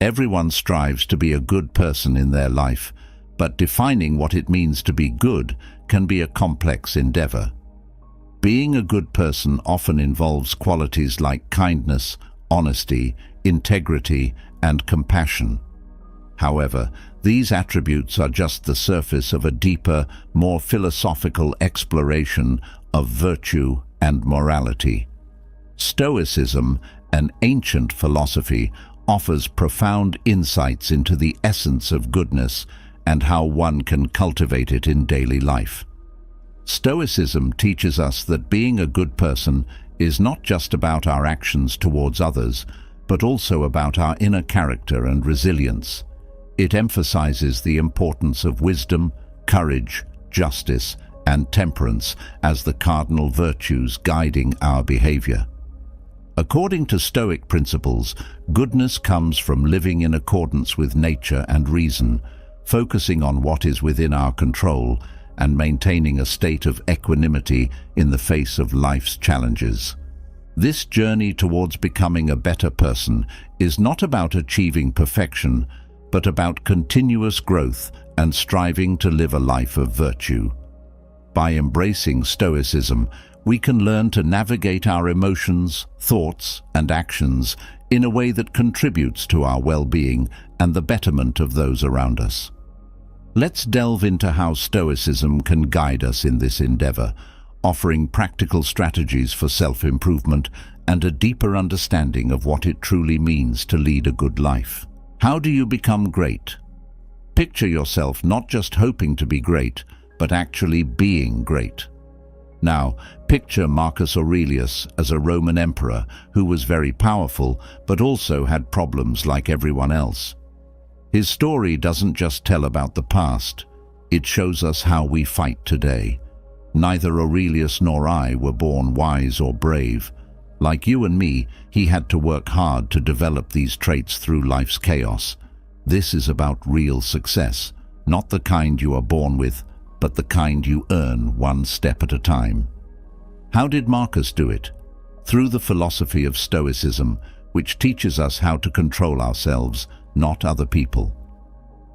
Everyone strives to be a good person in their life, but defining what it means to be good can be a complex endeavor. Being a good person often involves qualities like kindness, honesty, integrity, and compassion. However, these attributes are just the surface of a deeper, more philosophical exploration of virtue and morality. Stoicism, an ancient philosophy, offers profound insights into the essence of goodness and how one can cultivate it in daily life. Stoicism teaches us that being a good person is not just about our actions towards others, but also about our inner character and resilience. It emphasizes the importance of wisdom, courage, justice, and temperance as the cardinal virtues guiding our behavior. According to Stoic principles, goodness comes from living in accordance with nature and reason, focusing on what is within our control and maintaining a state of equanimity in the face of life's challenges. This journey towards becoming a better person is not about achieving perfection, but about continuous growth and striving to live a life of virtue. By embracing Stoicism, we can learn to navigate our emotions, thoughts, and actions in a way that contributes to our well-being and the betterment of those around us. Let's delve into how Stoicism can guide us in this endeavor, offering practical strategies for self-improvement and a deeper understanding of what it truly means to lead a good life. How do you become great? Picture yourself not just hoping to be great, but actually being great. Now, picture Marcus Aurelius as a Roman emperor who was very powerful, but also had problems like everyone else. His story doesn't just tell about the past, it shows us how we fight today. Neither Aurelius nor I were born wise or brave. Like you and me, he had to work hard to develop these traits through life's chaos. This is about real success, not the kind you are born with, but the kind you earn one step at a time. How did Marcus do it? Through the philosophy of Stoicism, which teaches us how to control ourselves, not other people.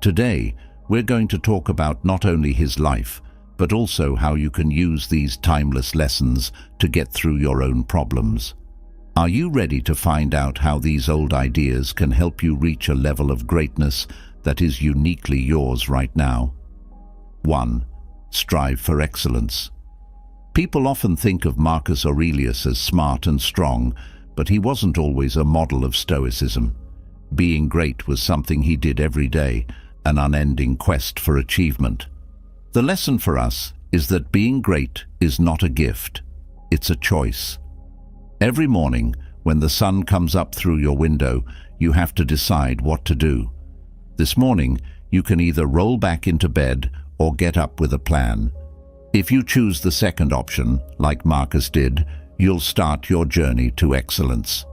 Today, we're going to talk about not only his life, but also how you can use these timeless lessons to get through your own problems. Are you ready to find out how these old ideas can help you reach a level of greatness that is uniquely yours right now? 1. Strive for excellence. People often think of Marcus Aurelius as smart and strong, but he wasn't always a model of Stoicism. Being great was something he did every day, an unending quest for achievement. The lesson for us is that being great is not a gift, it's a choice. Every morning, when the sun comes up through your window, you have to decide what to do. This morning, you can either roll back into bed or get up with a plan. If you choose the second option, like Marcus did, you'll start your journey to excellence.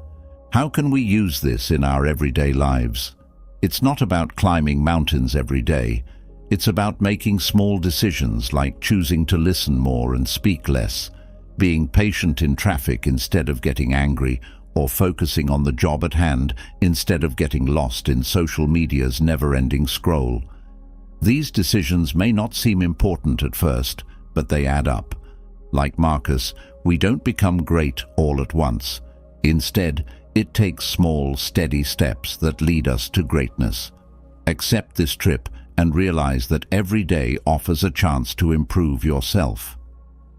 How can we use this in our everyday lives? It's not about climbing mountains every day. It's about making small decisions like choosing to listen more and speak less, being patient in traffic instead of getting angry, or focusing on the job at hand instead of getting lost in social media's never-ending scroll. These decisions may not seem important at first, but they add up. Like Marcus, we don't become great all at once. Instead, it takes small, steady steps that lead us to greatness. Accept this trip and realize that every day offers a chance to improve yourself.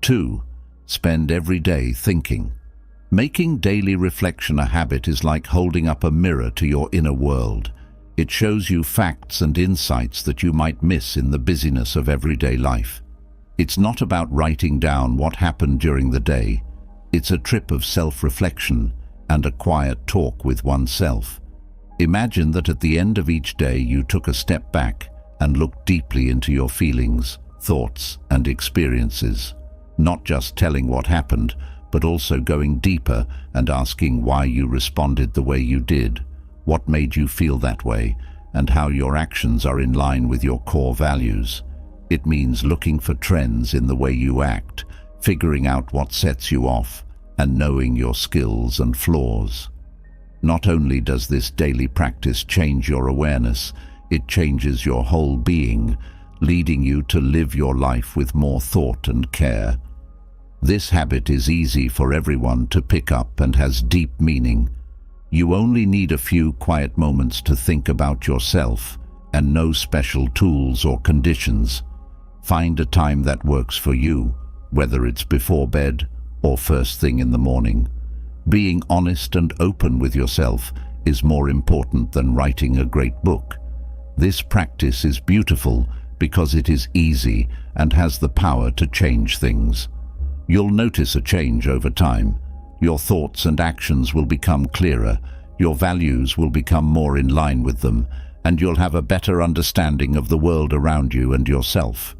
2. Spend every day thinking. Making daily reflection a habit is like holding up a mirror to your inner world. It shows you facts and insights that you might miss in the busyness of everyday life. It's not about writing down what happened during the day. It's a trip of self-reflection and a quiet talk with oneself. Imagine that at the end of each day you took a step back and looked deeply into your feelings, thoughts, and experiences. Not just telling what happened, but also going deeper and asking why you responded the way you did, what made you feel that way, and how your actions are in line with your core values. It means looking for trends in the way you act, figuring out what sets you off, and knowing your skills and flaws. Not only does this daily practice change your awareness, it changes your whole being, leading you to live your life with more thought and care. This habit is easy for everyone to pick up and has deep meaning. You only need a few quiet moments to think about yourself, and no special tools or conditions. Find a time that works for you, whether it's before bed or first thing in the morning. Being honest and open with yourself is more important than writing a great book. This practice is beautiful because it is easy and has the power to change things. You'll notice a change over time. Your thoughts and actions will become clearer, your values will become more in line with them, and you'll have a better understanding of the world around you and yourself.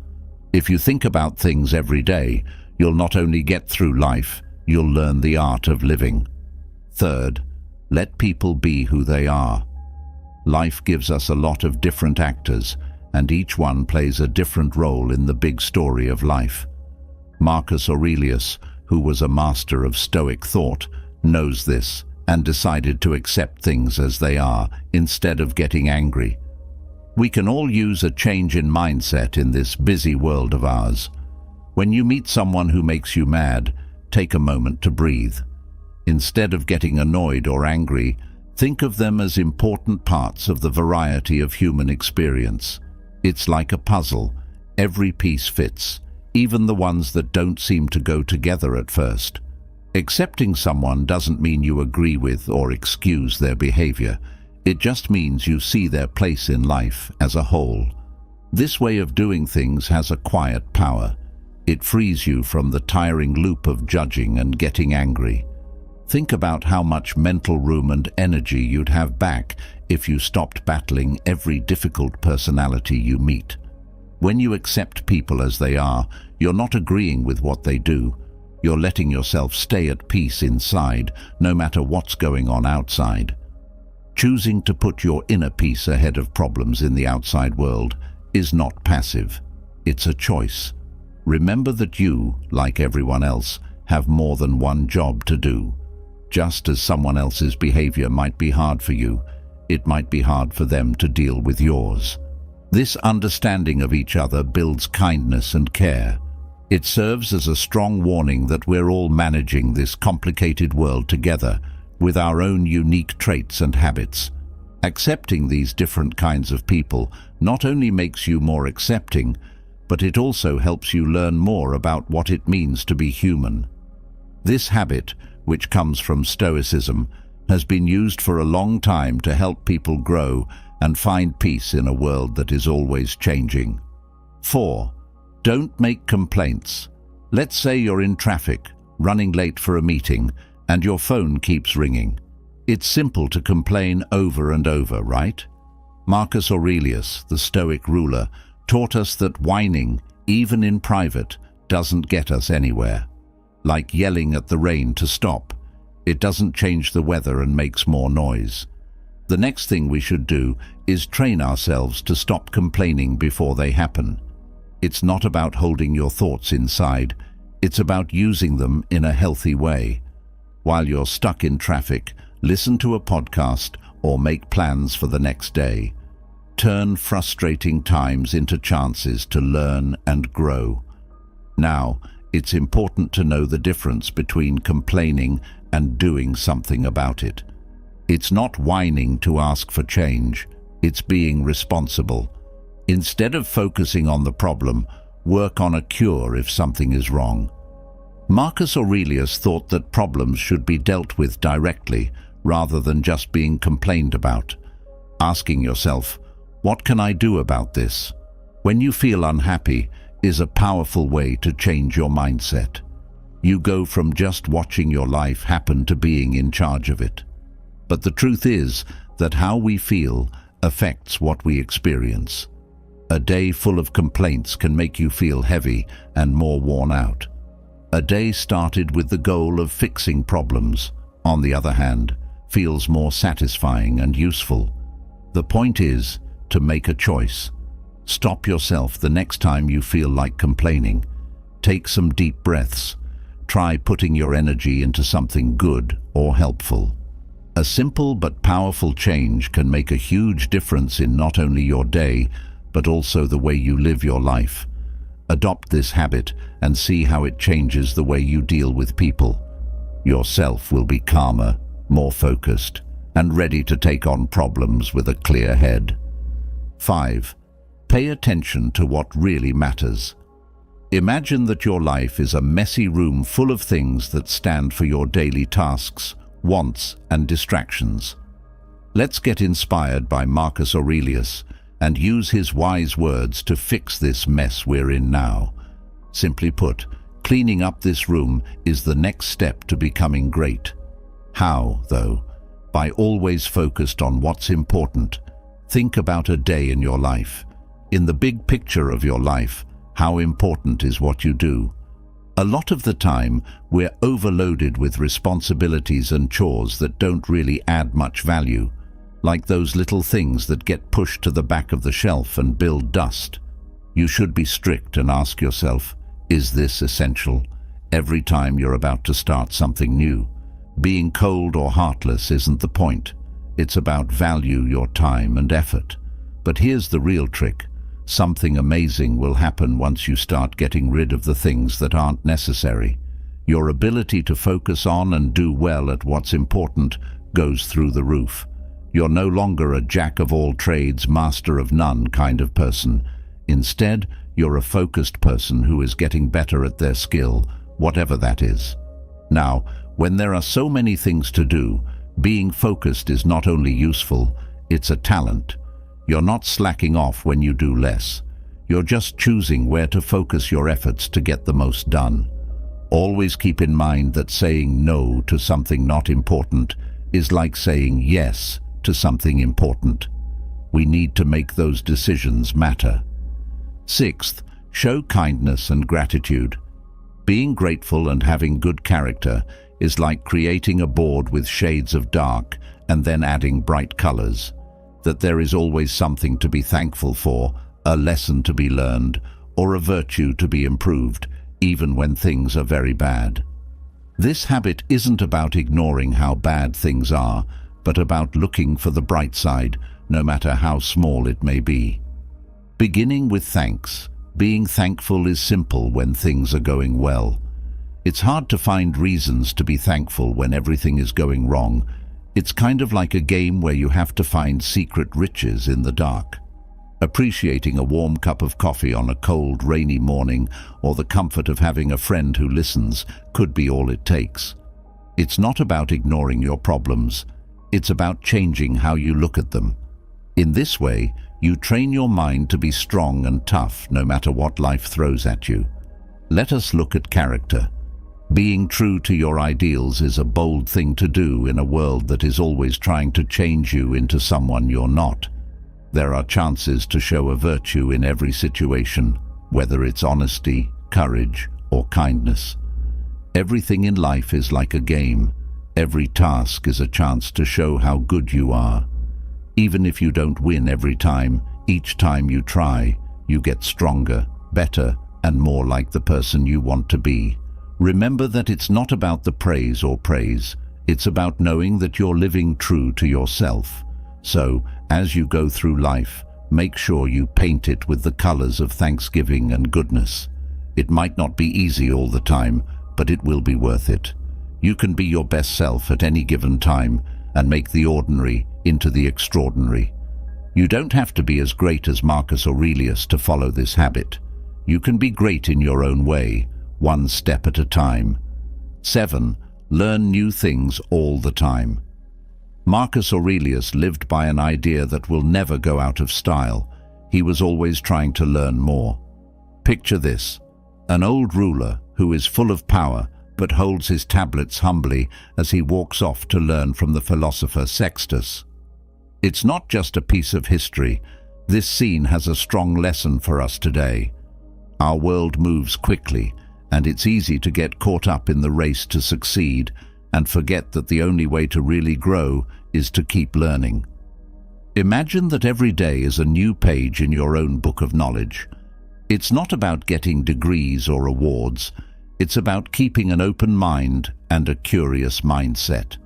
If you think about things every day, you'll not only get through life, you'll learn the art of living. Third, let people be who they are. Life gives us a lot of different actors, and each one plays a different role in the big story of life. Marcus Aurelius, who was a master of Stoic thought, knows this and decided to accept things as they are instead of getting angry. We can all use a change in mindset in this busy world of ours. When you meet someone who makes you mad, take a moment to breathe. Instead of getting annoyed or angry, think of them as important parts of the variety of human experience. It's like a puzzle. Every piece fits, even the ones that don't seem to go together at first. Accepting someone doesn't mean you agree with or excuse their behavior. It just means you see their place in life as a whole. This way of doing things has a quiet power. It frees you from the tiring loop of judging and getting angry. Think about how much mental room and energy you'd have back if you stopped battling every difficult personality you meet. When you accept people as they are, you're not agreeing with what they do. You're letting yourself stay at peace inside, no matter what's going on outside. Choosing to put your inner peace ahead of problems in the outside world is not passive. It's a choice. Remember that you, like everyone else, have more than one job to do. Just as someone else's behavior might be hard for you, it might be hard for them to deal with yours. This understanding of each other builds kindness and care. It serves as a strong warning that we're all managing this complicated world together, with our own unique traits and habits. Accepting these different kinds of people not only makes you more accepting, but it also helps you learn more about what it means to be human. This habit, which comes from Stoicism, has been used for a long time to help people grow and find peace in a world that is always changing. 4. Don't make complaints. Let's say you're in traffic, running late for a meeting, and your phone keeps ringing. It's simple to complain over and over, right? Marcus Aurelius, the Stoic ruler, taught us that whining, even in private, doesn't get us anywhere. Like yelling at the rain to stop, it doesn't change the weather and makes more noise. The next thing we should do is train ourselves to stop complaining before they happen. It's not about holding your thoughts inside, it's about using them in a healthy way. While you're stuck in traffic, listen to a podcast or make plans for the next day. Turn frustrating times into chances to learn and grow. Now, it's important to know the difference between complaining and doing something about it. It's not whining to ask for change, it's being responsible. Instead of focusing on the problem, work on a cure if something is wrong. Marcus Aurelius thought that problems should be dealt with directly, rather than just being complained about. Asking yourself, what can I do about this? When you feel unhappy, is a powerful way to change your mindset. You go from just watching your life happen to being in charge of it. But the truth is that how we feel affects what we experience. A day full of complaints can make you feel heavy and more worn out. A day started with the goal of fixing problems, on the other hand, feels more satisfying and useful. The point is to make a choice. Stop yourself the next time you feel like complaining. Take some deep breaths. Try putting your energy into something good or helpful. A simple but powerful change can make a huge difference in not only your day, but also the way you live your life. Adopt this habit and see how it changes the way you deal with people. Yourself will be calmer, more focused, and ready to take on problems with a clear head. 5. Pay attention to what really matters. Imagine that your life is a messy room full of things that stand for your daily tasks, wants, and distractions. Let's get inspired by Marcus Aurelius and use his wise words to fix this mess we're in now. Simply put, cleaning up this room is the next step to becoming great. How, though? By always focused on what's important. Think about a day in your life. In the big picture of your life, how important is what you do? A lot of the time, we're overloaded with responsibilities and chores that don't really add much value, like those little things that get pushed to the back of the shelf and build dust. You should be strict and ask yourself, is this essential? Every time you're about to start something new. Being cold or heartless isn't the point. It's about value your time and effort. But here's the real trick. Something amazing will happen once you start getting rid of the things that aren't necessary. Your ability to focus on and do well at what's important goes through the roof. You're no longer a jack of all trades, master of none kind of person. Instead, you're a focused person who is getting better at their skill, whatever that is. Now, when there are so many things to do, being focused is not only useful, it's a talent. You're not slacking off when you do less. You're just choosing where to focus your efforts to get the most done. Always keep in mind that saying no to something not important is like saying yes to something important. We need to make those decisions matter. 6th, show kindness and gratitude. Being grateful and having good character is like creating a board with shades of dark and then adding bright colors. That there is always something to be thankful for, a lesson to be learned, or a virtue to be improved, even when things are very bad. This habit isn't about ignoring how bad things are, but about looking for the bright side, no matter how small it may be. Beginning with thanks. Being thankful is simple when things are going well. It's hard to find reasons to be thankful when everything is going wrong. It's kind of like a game where you have to find secret riches in the dark. Appreciating a warm cup of coffee on a cold, rainy morning or the comfort of having a friend who listens could be all it takes. It's not about ignoring your problems. It's about changing how you look at them. In this way, you train your mind to be strong and tough no matter what life throws at you. Let us look at character. Being true to your ideals is a bold thing to do in a world that is always trying to change you into someone you're not. There are chances to show a virtue in every situation, whether it's honesty, courage, or kindness. Everything in life is like a game. Every task is a chance to show how good you are. Even if you don't win every time, each time you try, you get stronger, better, and more like the person you want to be. Remember that it's not about the praise or praise. It's about knowing that you're living true to yourself. So, as you go through life, make sure you paint it with the colors of thanksgiving and goodness. It might not be easy all the time, but it will be worth it. You can be your best self at any given time and make the ordinary into the extraordinary. You don't have to be as great as Marcus Aurelius to follow this habit. You can be great in your own way, one step at a time. 7. Learn new things all the time. Marcus Aurelius lived by an idea that will never go out of style. He was always trying to learn more. Picture this: an old ruler who is full of power but holds his tablets humbly as he walks off to learn from the philosopher Sextus. It's not just a piece of history. This scene has a strong lesson for us today. Our world moves quickly, and it's easy to get caught up in the race to succeed and forget that the only way to really grow is to keep learning. Imagine that every day is a new page in your own book of knowledge. It's not about getting degrees or awards. It's about keeping an open mind and a curious mindset.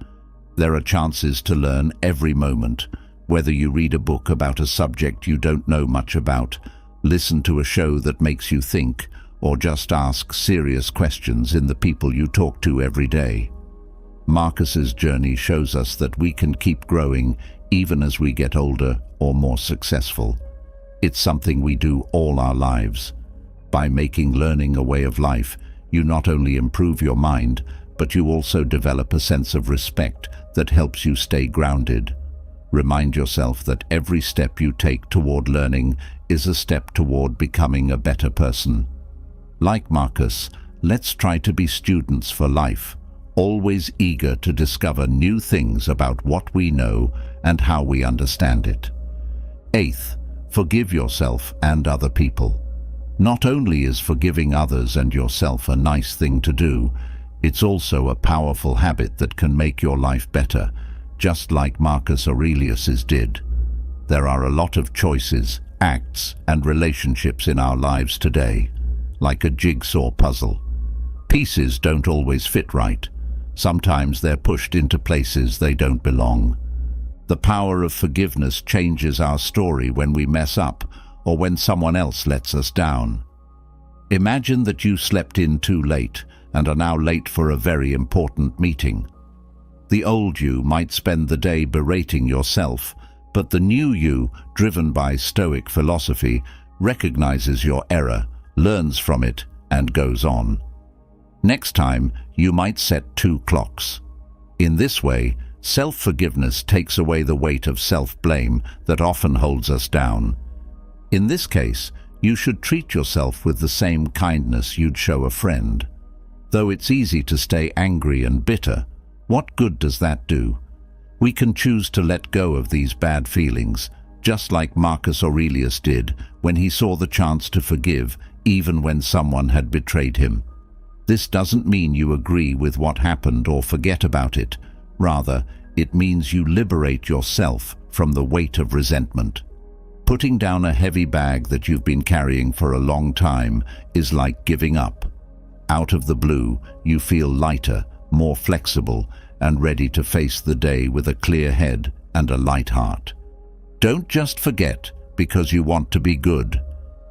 There are chances to learn every moment, whether you read a book about a subject you don't know much about, listen to a show that makes you think, or just ask serious questions in the people you talk to every day. Marcus's journey shows us that we can keep growing even as we get older or more successful. It's something we do all our lives. By making learning a way of life, you not only improve your mind, but you also develop a sense of respect that helps you stay grounded. Remind yourself that every step you take toward learning is a step toward becoming a better person. Like Marcus, let's try to be students for life, always eager to discover new things about what we know and how we understand it. Eighth, forgive yourself and other people. Not only is forgiving others and yourself a nice thing to do, it's also a powerful habit that can make your life better, just like Marcus Aurelius's did. There are a lot of choices, acts, and relationships in our lives today, like a jigsaw puzzle. Pieces don't always fit right. Sometimes they're pushed into places they don't belong. The power of forgiveness changes our story when we mess up or when someone else lets us down. Imagine that you slept in too late and are now late for a very important meeting. The old you might spend the day berating yourself, but the new you, driven by Stoic philosophy, recognizes your error, learns from it, and goes on. Next time, you might set 2 clocks. In this way, self-forgiveness takes away the weight of self-blame that often holds us down. In this case, you should treat yourself with the same kindness you'd show a friend. Though it's easy to stay angry and bitter, what good does that do? We can choose to let go of these bad feelings, just like Marcus Aurelius did when he saw the chance to forgive even when someone had betrayed him. This doesn't mean you agree with what happened or forget about it. Rather, it means you liberate yourself from the weight of resentment. Putting down a heavy bag that you've been carrying for a long time is like giving up. Out of the blue, you feel lighter, more flexible, and ready to face the day with a clear head and a light heart. Don't just forget because you want to be good.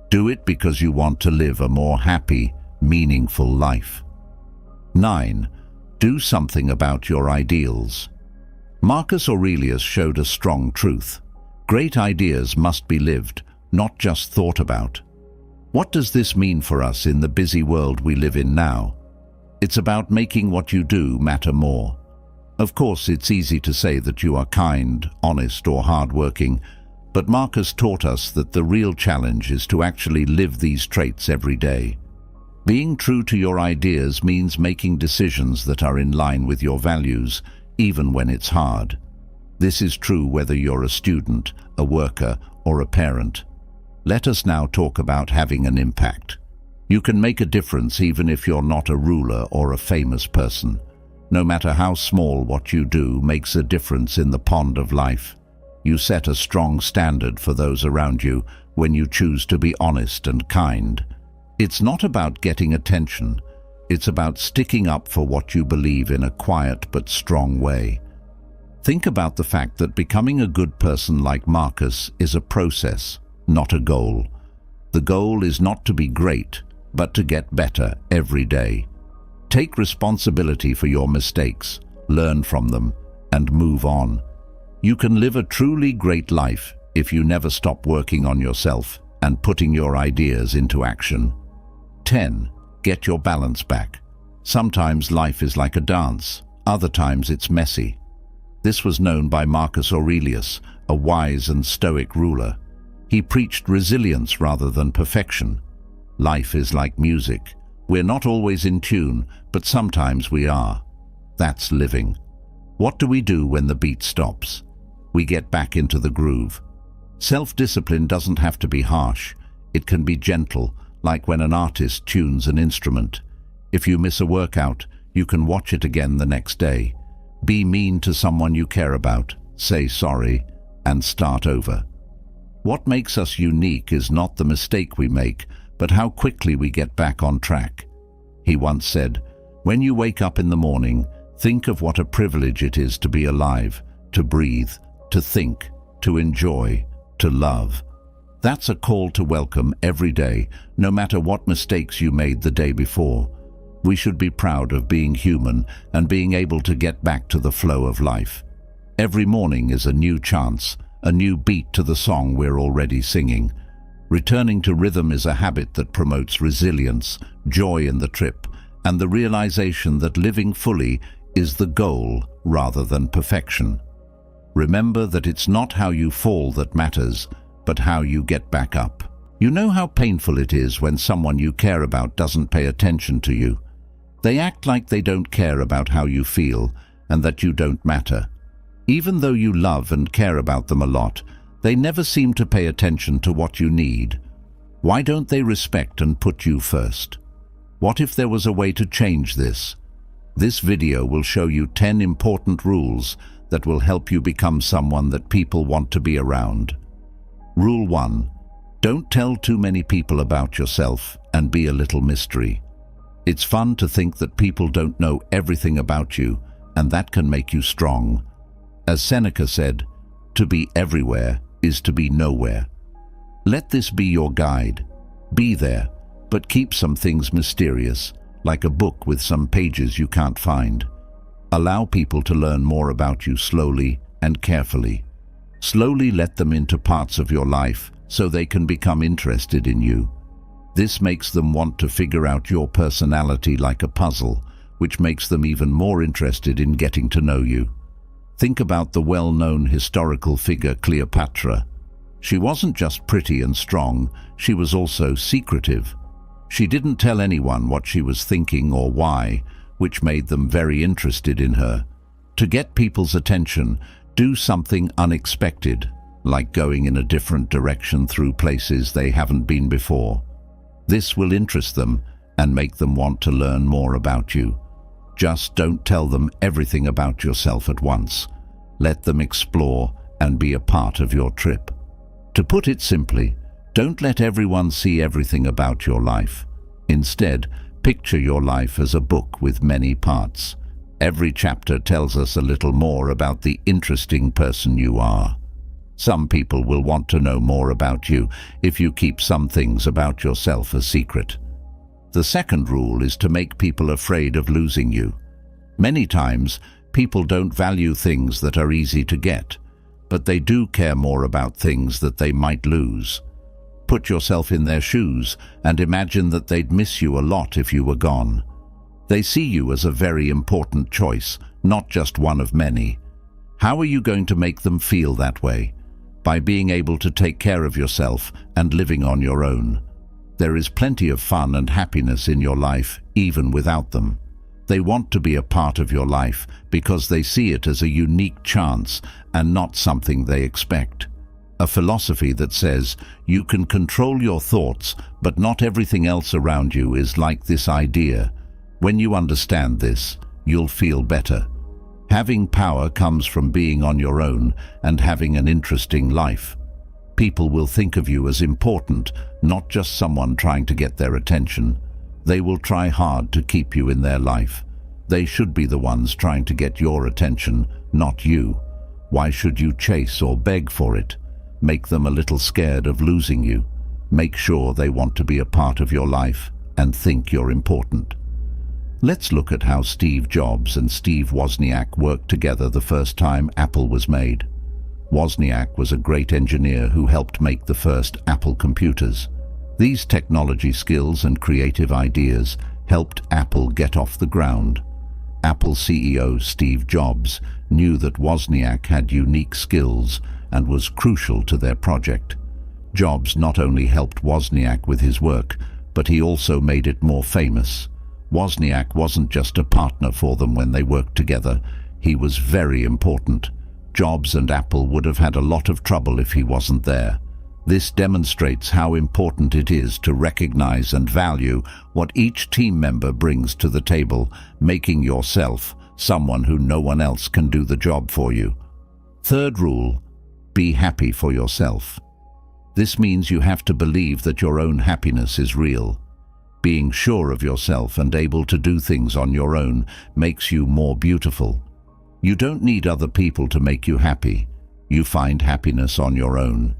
Do it because you want to live a more happy, meaningful life. 9. Do something about your ideals. Marcus Aurelius showed a strong truth. Great ideas must be lived, not just thought about. What does this mean for us in the busy world we live in now? It's about making what you do matter more. Of course, it's easy to say that you are kind, honest, or hardworking, but Marcus taught us that the real challenge is to actually live these traits every day. Being true to your ideas means making decisions that are in line with your values, even when it's hard. This is true whether you're a student, a worker, or a parent. Let us now talk about having an impact. You can make a difference even if you're not a ruler or a famous person. No matter how small, what you do makes a difference in the pond of life. You set a strong standard for those around you when you choose to be honest and kind. It's not about getting attention. It's about sticking up for what you believe in a quiet but strong way. Think about the fact that becoming a good person like Marcus is a process, not a goal. The goal is not to be great, but to get better every day. Take responsibility for your mistakes, learn from them, and move on. You can live a truly great life if you never stop working on yourself and putting your ideas into action. 10. Get your balance back. Sometimes life is like a dance, other times it's messy. This was known by Marcus Aurelius, a wise and stoic ruler. He preached resilience rather than perfection. Life is like music. We're not always in tune, but sometimes we are. That's living. What do we do when the beat stops? We get back into the groove. Self-discipline doesn't have to be harsh. It can be gentle, like when an artist tunes an instrument. If you miss a workout, you can watch it again the next day. Be mean to someone you care about, say sorry, and start over. What makes us unique is not the mistake we make, but how quickly we get back on track. He once said, "When you wake up in the morning, Think of what a privilege it is to be alive, to breathe, to think, to enjoy, to love. That's a call to welcome every day, no matter what mistakes you made the day before. We should be proud of being human and being able to get back to the flow of life. Every morning is a new chance, a new beat to the song we're already singing. Returning to rhythm is a habit that promotes resilience, joy in the trip, and the realization that living fully is the goal rather than perfection. Remember that it's not how you fall that matters, but how you get back up. You know how painful it is when someone you care about doesn't pay attention to you. They act like they don't care about how you feel and that you don't matter. Even though you love and care about them a lot, they never seem to pay attention to what you need. Why don't they respect and put you first? What if there was a way to change this? This video will show you 10 important rules that will help you become someone that people want to be around. Rule 1. Don't tell too many people about yourself and be a little mystery. It's fun to think that people don't know everything about you, and that can make you strong. As Seneca said, to be everywhere is to be nowhere. Let this be your guide. Be there, but keep some things mysterious, like a book with some pages you can't find. Allow people to learn more about you slowly and carefully. Slowly let them into parts of your life so they can become interested in you. This makes them want to figure out your personality like a puzzle, which makes them even more interested in getting to know you. Think about the well-known historical figure Cleopatra. She wasn't just pretty and strong, she was also secretive. She didn't tell anyone what she was thinking or why, which made them very interested in her. To get people's attention, do something unexpected, like going in a different direction through places they haven't been before. This will interest them and make them want to learn more about you. Just don't tell them everything about yourself at once. Let them explore and be a part of your trip. To put it simply, don't let everyone see everything about your life. Instead, picture your life as a book with many parts. Every chapter tells us a little more about the interesting person you are. Some people will want to know more about you if you keep some things about yourself a secret. The second rule is to make people afraid of losing you. Many times, people don't value things that are easy to get, but they do care more about things that they might lose. Put yourself in their shoes and imagine that they'd miss you a lot if you were gone. They see you as a very important choice, not just one of many. How are you going to make them feel that way? By being able to take care of yourself and living on your own. There is plenty of fun and happiness in your life, even without them. They want to be a part of your life because they see it as a unique chance and not something they expect. A philosophy that says you can control your thoughts, but not everything else around you is like this idea. When you understand this, you'll feel better. Having power comes from being on your own and having an interesting life. People will think of you as important, not just someone trying to get their attention. They will try hard to keep you in their life. They should be the ones trying to get your attention, not you. Why should you chase or beg for it? Make them a little scared of losing you. Make sure they want to be a part of your life and think you're important. Let's look at how Steve Jobs and Steve Wozniak worked together the first time Apple was made. Wozniak was a great engineer who helped make the first Apple computers. These technology skills and creative ideas helped Apple get off the ground. Apple CEO Steve Jobs knew that Wozniak had unique skills and was crucial to their project. Jobs not only helped Wozniak with his work, but he also made it more famous. Wozniak wasn't just a partner for them when they worked together, he was very important. Jobs and Apple would have had a lot of trouble if he wasn't there. This demonstrates how important it is to recognize and value what each team member brings to the table, making yourself someone who no one else can do the job for you. Third rule, be happy for yourself. This means you have to believe that your own happiness is real. Being sure of yourself and able to do things on your own makes you more beautiful. You don't need other people to make you happy. You find happiness on your own.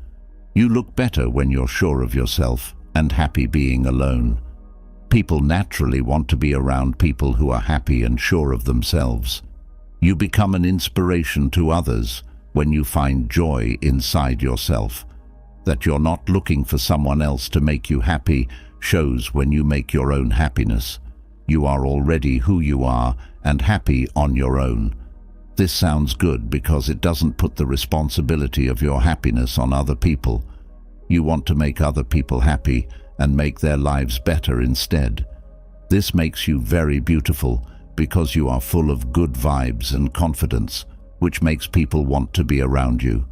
You look better when you're sure of yourself and happy being alone. People naturally want to be around people who are happy and sure of themselves. You become an inspiration to others when you find joy inside yourself. That you're not looking for someone else to make you happy shows when you make your own happiness. You are already who you are and happy on your own. This sounds good because it doesn't put the responsibility of your happiness on other people. You want to make other people happy and make their lives better instead. This makes you very beautiful because you are full of good vibes and confidence, which makes people want to be around you.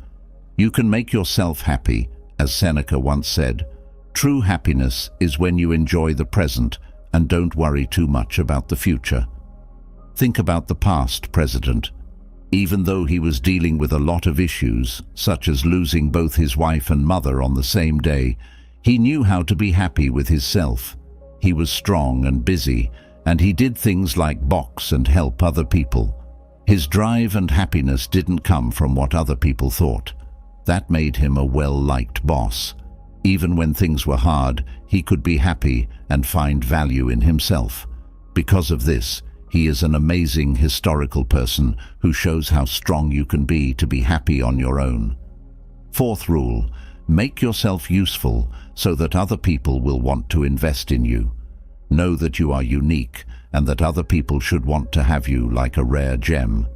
You can make yourself happy. As Seneca once said, true happiness is when you enjoy the present and don't worry too much about the future. Think about the past president. Even though he was dealing with a lot of issues, such as losing both his wife and mother on the same day, he knew how to be happy with himself. He was strong and busy, and he did things like box and help other people. His drive and happiness didn't come from what other people thought. That made him a well-liked boss. Even when things were hard, he could be happy and find value in himself. Because of this, he is an amazing historical person who shows how strong you can be to be happy on your own. Fourth rule, make yourself useful so that other people will want to invest in you. Know that you are unique and that other people should want to have you like a rare gem.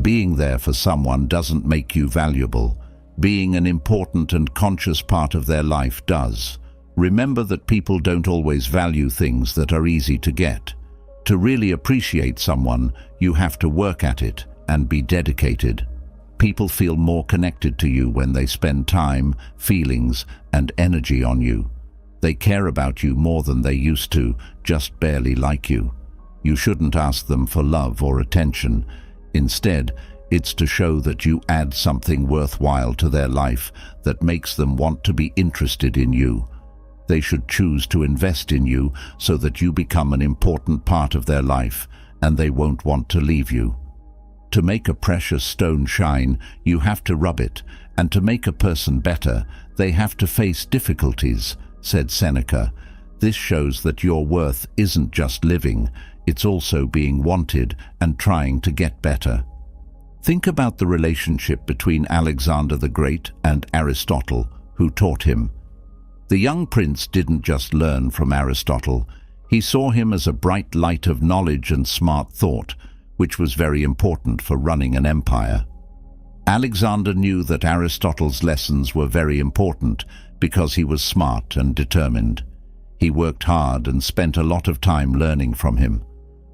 Being there for someone doesn't make you valuable. Being an important and conscious part of their life does. Remember that people don't always value things that are easy to get. To really appreciate someone, you have to work at it and be dedicated. People feel more connected to you when they spend time, feelings, and energy on you. They care about you more than they used to, just barely like you. You shouldn't ask them for love or attention. Instead, it's to show that you add something worthwhile to their life that makes them want to be interested in you. They should choose to invest in you so that you become an important part of their life and they won't want to leave you. To make a precious stone shine, you have to rub it, and to make a person better, they have to face difficulties, said Seneca. This shows that your worth isn't just living, it's also being wanted and trying to get better. Think about the relationship between Alexander the Great and Aristotle, who taught him. The young prince didn't just learn from Aristotle. He saw him as a bright light of knowledge and smart thought, which was very important for running an empire. Alexander knew that Aristotle's lessons were very important because he was smart and determined. He worked hard and spent a lot of time learning from him.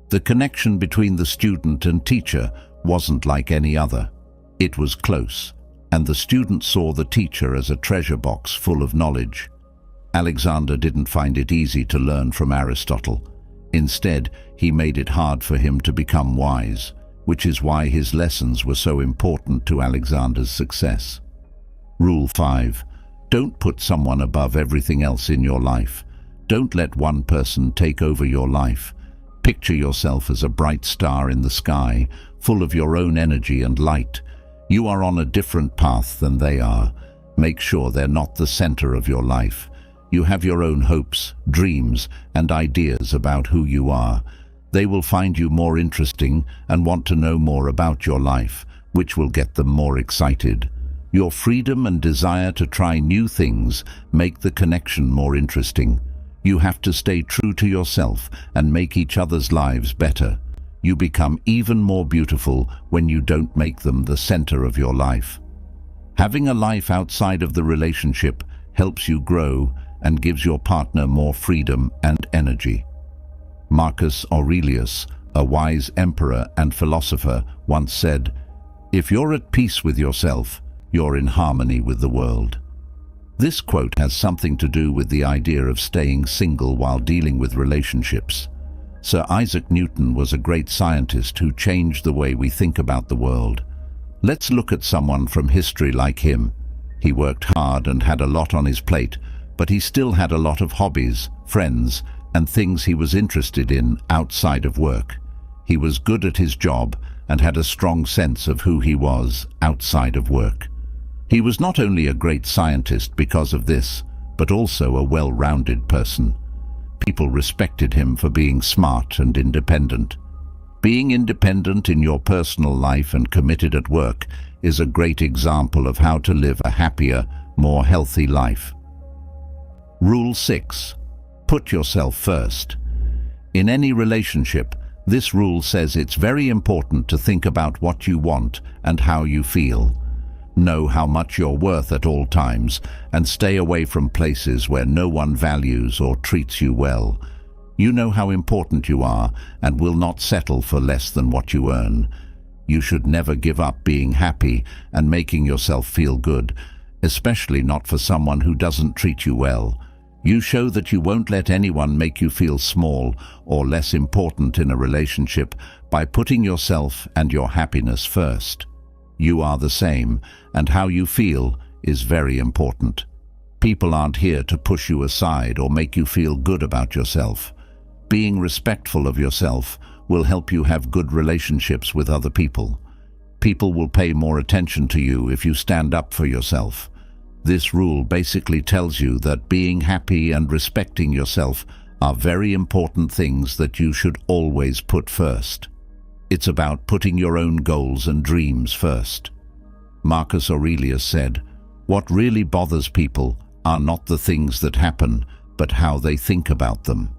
The connection between the student and teacher wasn't like any other. It was close, and the student saw the teacher as a treasure box full of knowledge. Alexander didn't find it easy to learn from Aristotle. Instead, he made it hard for him to become wise, which is why his lessons were so important to Alexander's success. Rule 5. Don't put someone above everything else in your life. Don't let one person take over your life. Picture yourself as a bright star in the sky, full of your own energy and light. You are on a different path than they are. Make sure they're not the center of your life. You have your own hopes, dreams, and ideas about who you are. They will find you more interesting and want to know more about your life, which will get them more excited. Your freedom and desire to try new things make the connection more interesting. You have to stay true to yourself and make each other's lives better. You become even more beautiful when you don't make them the center of your life. Having a life outside of the relationship helps you grow and gives your partner more freedom and energy. Marcus Aurelius, a wise emperor and philosopher, once said, "If you're at peace with yourself, you're in harmony with the world." This quote has something to do with the idea of staying single while dealing with relationships. Sir Isaac Newton was a great scientist who changed the way we think about the world. Let's look at someone from history like him. He worked hard and had a lot on his plate, but he still had a lot of hobbies, friends, and things he was interested in outside of work. He was good at his job and had a strong sense of who he was outside of work. He was not only a great scientist because of this, but also a well-rounded person. People respected him for being smart and independent. Being independent in your personal life and committed at work is a great example of how to live a happier, more healthy life. Rule 6. Put yourself first. In any relationship, this rule says it's very important to think about what you want and how you feel. Know how much you're worth at all times and stay away from places where no one values or treats you well. You know how important you are and will not settle for less than what you earn. You should never give up being happy and making yourself feel good, especially not for someone who doesn't treat you well. You show that you won't let anyone make you feel small or less important in a relationship by putting yourself and your happiness first. You are the same, and how you feel is very important. People aren't here to push you aside or make you feel good about yourself. Being respectful of yourself will help you have good relationships with other people. People will pay more attention to you if you stand up for yourself. This rule basically tells you that being happy and respecting yourself are very important things that you should always put first. It's about putting your own goals and dreams first. Marcus Aurelius said, "What really bothers people are not the things that happen, but how they think about them."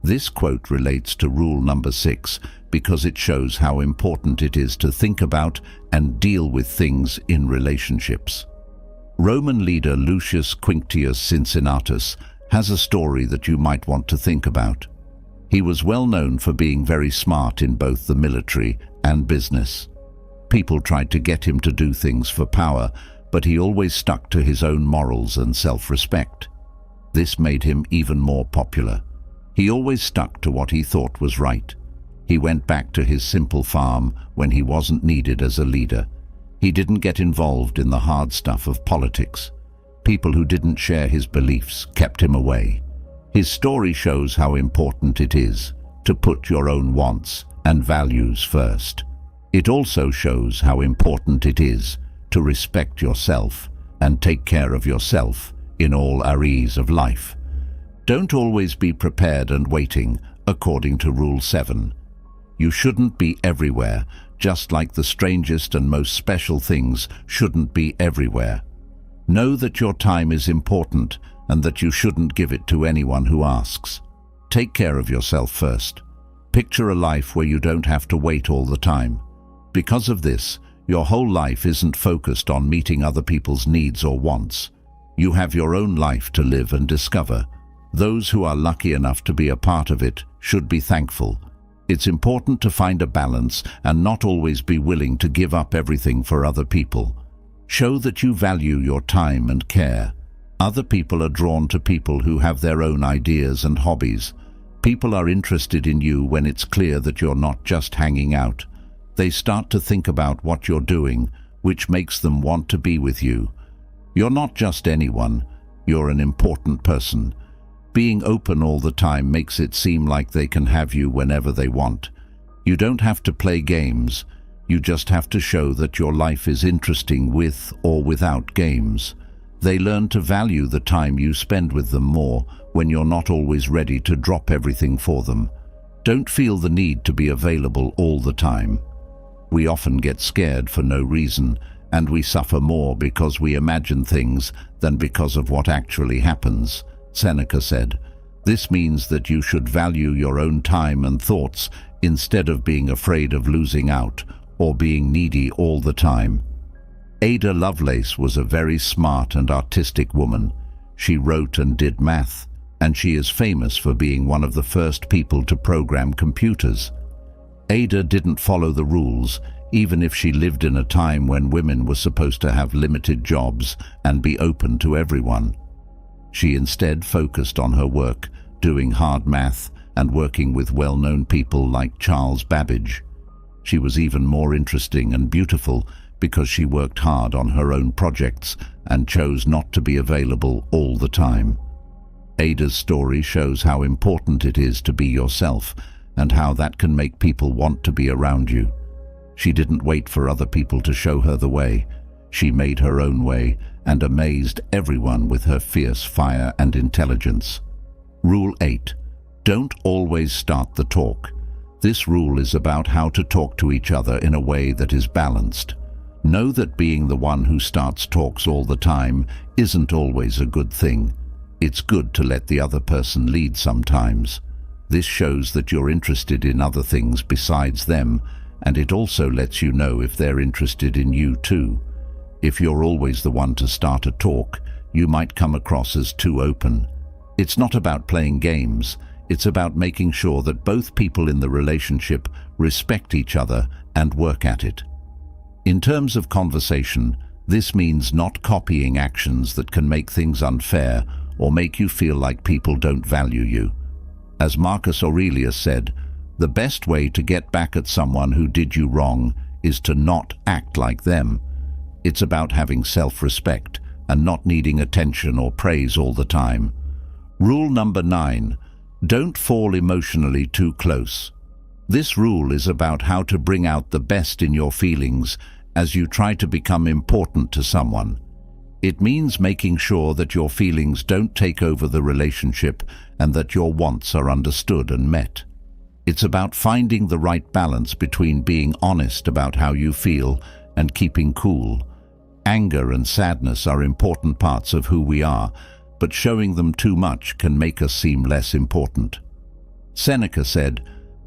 This quote relates to rule number 6 because it shows how important it is to think about and deal with things in relationships. Roman leader Lucius Quinctius Cincinnatus has a story that you might want to think about. He was well known for being very smart in both the military and business. People tried to get him to do things for power, but he always stuck to his own morals and self-respect. This made him even more popular. He always stuck to what he thought was right. He went back to his simple farm when he wasn't needed as a leader. He didn't get involved in the hard stuff of politics. People who didn't share his beliefs kept him away. His story shows how important it is to put your own wants and values first. It also shows how important it is to respect yourself and take care of yourself in all areas of life. Don't always be prepared and waiting, according to Rule 7. You shouldn't be everywhere, just like the strangest and most special things shouldn't be everywhere. Know that your time is important and that you shouldn't give it to anyone who asks. Take care of yourself first. Picture a life where you don't have to wait all the time. Because of this, your whole life isn't focused on meeting other people's needs or wants. You have your own life to live and discover. Those who are lucky enough to be a part of it should be thankful. It's important to find a balance and not always be willing to give up everything for other people. Show that you value your time and care. Other people are drawn to people who have their own ideas and hobbies. People are interested in you when it's clear that you're not just hanging out. They start to think about what you're doing, which makes them want to be with you. You're not just anyone, you're an important person. Being open all the time makes it seem like they can have you whenever they want. You don't have to play games, you just have to show that your life is interesting with or without games. They learn to value the time you spend with them more when you're not always ready to drop everything for them. Don't feel the need to be available all the time. We often get scared for no reason, and we suffer more because we imagine things than because of what actually happens. Seneca said, "This means that you should value your own time and thoughts instead of being afraid of losing out or being needy all the time." Ada Lovelace was a very smart and artistic woman. She wrote and did math, and she is famous for being one of the first people to program computers. Ada didn't follow the rules, even if she lived in a time when women were supposed to have limited jobs and be open to everyone. She instead focused on her work, doing hard math and working with well-known people like Charles Babbage. She was even more interesting and beautiful because she worked hard on her own projects and chose not to be available all the time. Ada's story shows how important it is to be yourself and how that can make people want to be around you. She didn't wait for other people to show her the way. She made her own way and amazed everyone with her fierce fire and intelligence. Rule 8. Don't always start the talk. This rule is about how to talk to each other in a way that is balanced. Know that being the one who starts talks all the time isn't always a good thing. It's good to let the other person lead sometimes. This shows that you're interested in other things besides them, and it also lets you know if they're interested in you too. If you're always the one to start a talk, you might come across as too open. It's not about playing games. It's about making sure that both people in the relationship respect each other and work at it. In terms of conversation, this means not copying actions that can make things unfair or make you feel like people don't value you. As Marcus Aurelius said, the best way to get back at someone who did you wrong is to not act like them. It's about having self-respect and not needing attention or praise all the time. Rule number 9. Don't fall emotionally too close. This rule is about how to bring out the best in your feelings as you try to become important to someone. It means making sure that your feelings don't take over the relationship and that your wants are understood and met. It's about finding the right balance between being honest about how you feel and keeping cool. Anger and sadness are important parts of who we are, but showing them too much can make us seem less important. Seneca said,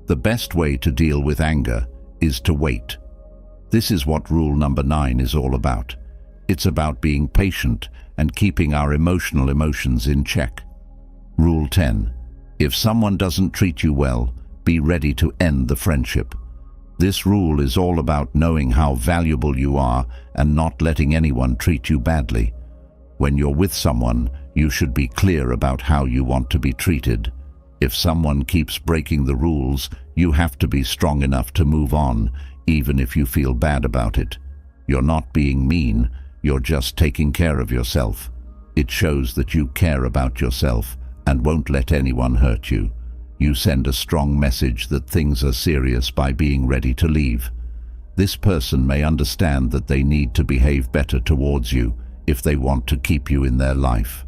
"The best way to deal with anger is to wait." This is what rule number 9 is all about. It's about being patient and keeping our emotions in check. Rule 10. If someone doesn't treat you well, be ready to end the friendship. This rule is all about knowing how valuable you are and not letting anyone treat you badly. When you're with someone, you should be clear about how you want to be treated. If someone keeps breaking the rules, you have to be strong enough to move on, even if you feel bad about it. You're not being mean, you're just taking care of yourself. It shows that you care about yourself and won't let anyone hurt you. You send a strong message that things are serious by being ready to leave. This person may understand that they need to behave better towards you if they want to keep you in their life.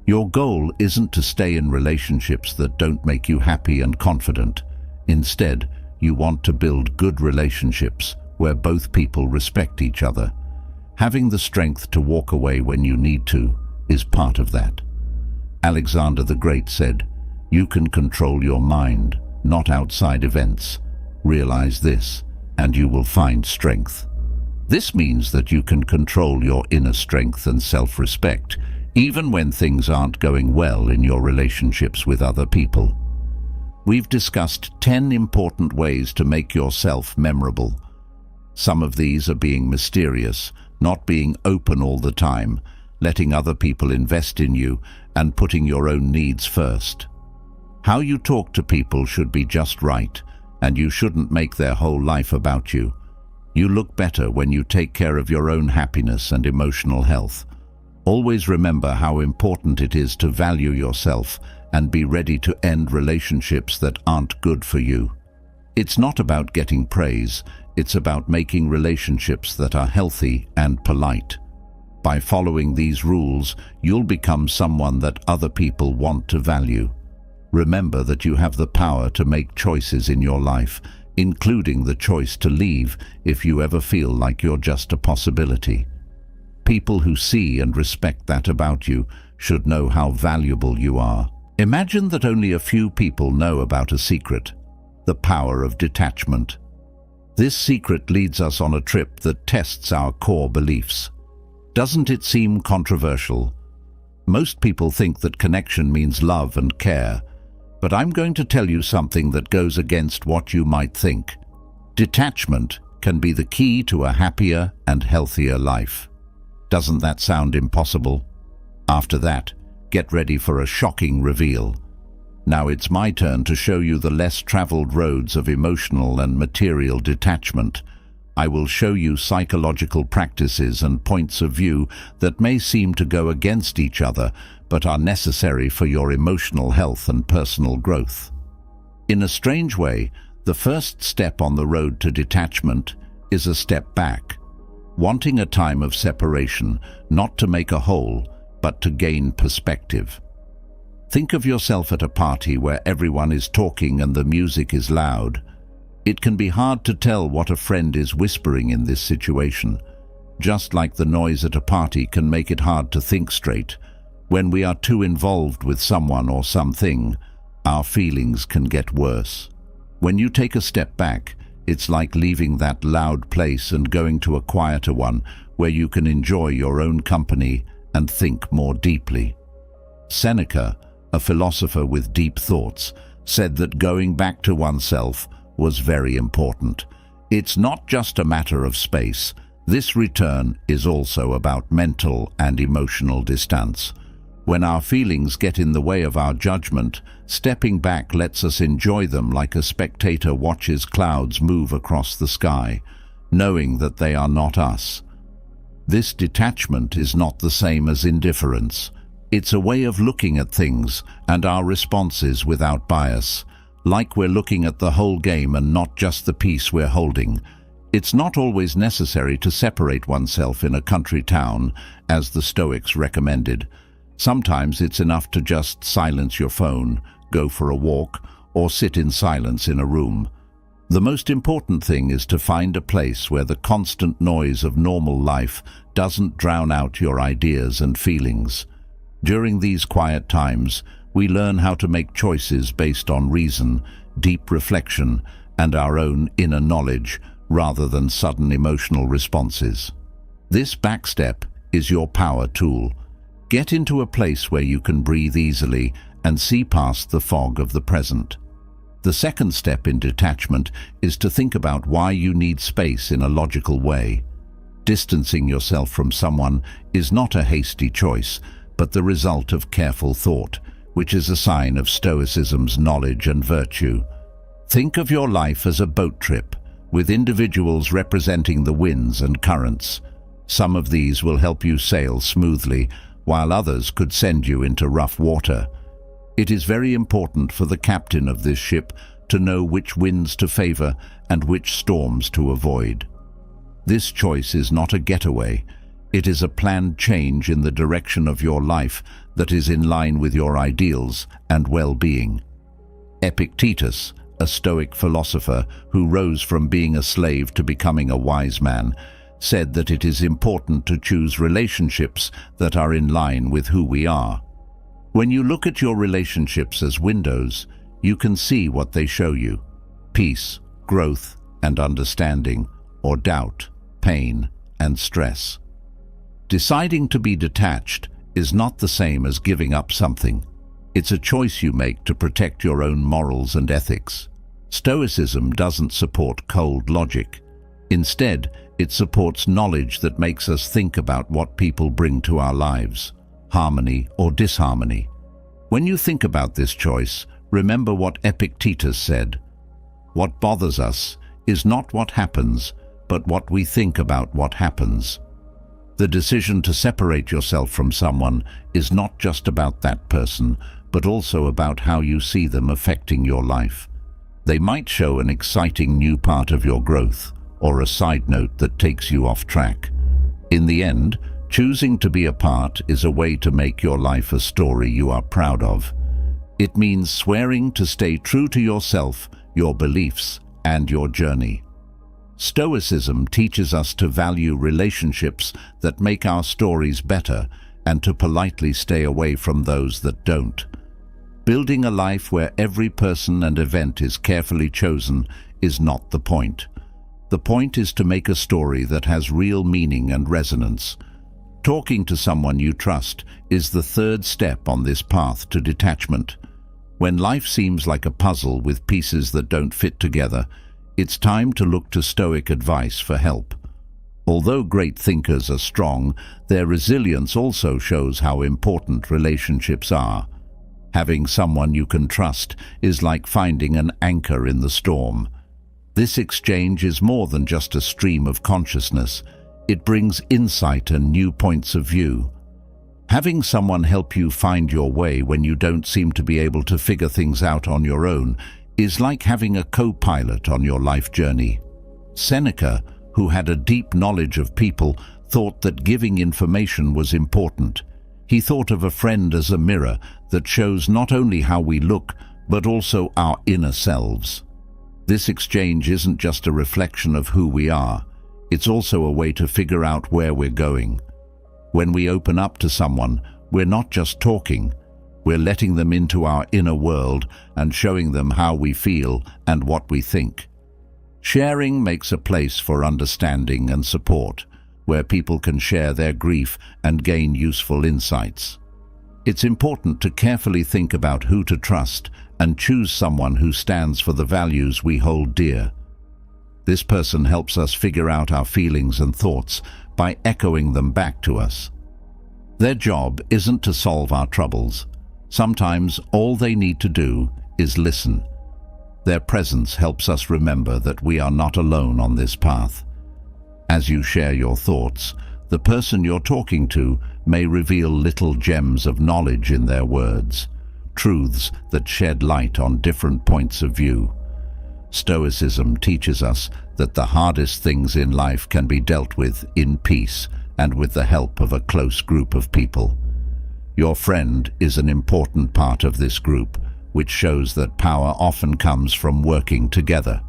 Your goal isn't to stay in relationships that don't make you happy and confident. Instead, you want to build good relationships where both people respect each other. Having the strength to walk away when you need to is part of that. Alexander the Great said, "You can control your mind, not outside events. Realize this, and you will find strength." This means that you can control your inner strength and self-respect, even when things aren't going well in your relationships with other people. We've discussed 10 important ways to make yourself memorable. Some of these are being mysterious, not being open all the time, letting other people invest in you, and putting your own needs first. How you talk to people should be just right, and you shouldn't make their whole life about you. You look better when you take care of your own happiness and emotional health. Always remember how important it is to value yourself and be ready to end relationships that aren't good for you. It's not about getting praise, it's about making relationships that are healthy and polite. By following these rules, you'll become someone that other people want to value. Remember that you have the power to make choices in your life, including the choice to leave if you ever feel like you're just a possibility. People who see and respect that about you should know how valuable you are. Imagine that only a few people know about a secret, the power of detachment. This secret leads us on a trip that tests our core beliefs. Doesn't it seem controversial? Most people think that connection means love and care, but I'm going to tell you something that goes against what you might think. Detachment can be the key to a happier and healthier life. Doesn't that sound impossible? After that, get ready for a shocking reveal. Now it's my turn to show you the less traveled roads of emotional and material detachment. I will show you psychological practices and points of view that may seem to go against each other, but are necessary for your emotional health and personal growth. In a strange way, the first step on the road to detachment is a step back, wanting a time of separation, not to make a whole, but to gain perspective. Think of yourself at a party where everyone is talking and the music is loud. It can be hard to tell what a friend is whispering in this situation. Just like the noise at a party can make it hard to think straight, when we are too involved with someone or something, our feelings can get worse. When you take a step back, it's like leaving that loud place and going to a quieter one where you can enjoy your own company and think more deeply. Seneca, a philosopher with deep thoughts, said that going back to oneself was very important. It's not just a matter of space. This return is also about mental and emotional distance. When our feelings get in the way of our judgment, stepping back lets us enjoy them like a spectator watches clouds move across the sky, knowing that they are not us. This detachment is not the same as indifference. It's a way of looking at things and our responses without bias, like we're looking at the whole game and not just the piece we're holding. It's not always necessary to separate oneself in a country town, as the Stoics recommended. Sometimes it's enough to just silence your phone, go for a walk, or sit in silence in a room. The most important thing is to find a place where the constant noise of normal life doesn't drown out your ideas and feelings. During these quiet times, we learn how to make choices based on reason, deep reflection, and our own inner knowledge, rather than sudden emotional responses. This back step is your power tool. Get into a place where you can breathe easily and see past the fog of the present. The second step in detachment is to think about why you need space in a logical way. Distancing yourself from someone is not a hasty choice, but the result of careful thought, which is a sign of Stoicism's knowledge and virtue. Think of your life as a boat trip, with individuals representing the winds and currents. Some of these will help you sail smoothly, while others could send you into rough water. It is very important for the captain of this ship to know which winds to favor and which storms to avoid. This choice is not a getaway. It is a planned change in the direction of your life that is in line with your ideals and well-being. Epictetus, a Stoic philosopher who rose from being a slave to becoming a wise man, said that it is important to choose relationships that are in line with who we are. When you look at your relationships as windows, you can see what they show you: peace, growth, and understanding, or doubt, pain, and stress. Deciding to be detached is not the same as giving up something. It's a choice you make to protect your own morals and ethics. Stoicism doesn't support cold logic. Instead, it supports knowledge that makes us think about what people bring to our lives, harmony or disharmony. When you think about this choice, remember what Epictetus said: "What bothers us is not what happens, but what we think about what happens." The decision to separate yourself from someone is not just about that person, but also about how you see them affecting your life. They might show an exciting new part of your growth, or a side note that takes you off track. In the end, choosing to be apart is a way to make your life a story you are proud of. It means swearing to stay true to yourself, your beliefs, and your journey. Stoicism teaches us to value relationships that make our stories better and to politely stay away from those that don't. Building a life where every person and event is carefully chosen is not the point. The point is to make a story that has real meaning and resonance. Talking to someone you trust is the third step on this path to detachment. When life seems like a puzzle with pieces that don't fit together, it's time to look to Stoic advice for help. Although great thinkers are strong, their resilience also shows how important relationships are. Having someone you can trust is like finding an anchor in the storm. This exchange is more than just a stream of consciousness. It brings insight and new points of view. Having someone help you find your way when you don't seem to be able to figure things out on your own is like having a co-pilot on your life journey. Seneca, who had a deep knowledge of people, thought that giving information was important. He thought of a friend as a mirror that shows not only how we look, but also our inner selves. This exchange isn't just a reflection of who we are, it's also a way to figure out where we're going. When we open up to someone, we're not just talking, we're letting them into our inner world and showing them how we feel and what we think. Sharing makes a place for understanding and support, where people can share their grief and gain useful insights. It's important to carefully think about who to trust and choose someone who stands for the values we hold dear. This person helps us figure out our feelings and thoughts by echoing them back to us. Their job isn't to solve our troubles. Sometimes all they need to do is listen. Their presence helps us remember that we are not alone on this path. As you share your thoughts, the person you're talking to may reveal little gems of knowledge in their words, truths that shed light on different points of view. Stoicism teaches us that the hardest things in life can be dealt with in peace and with the help of a close group of people. Your friend is an important part of this group, which shows that power often comes from working together.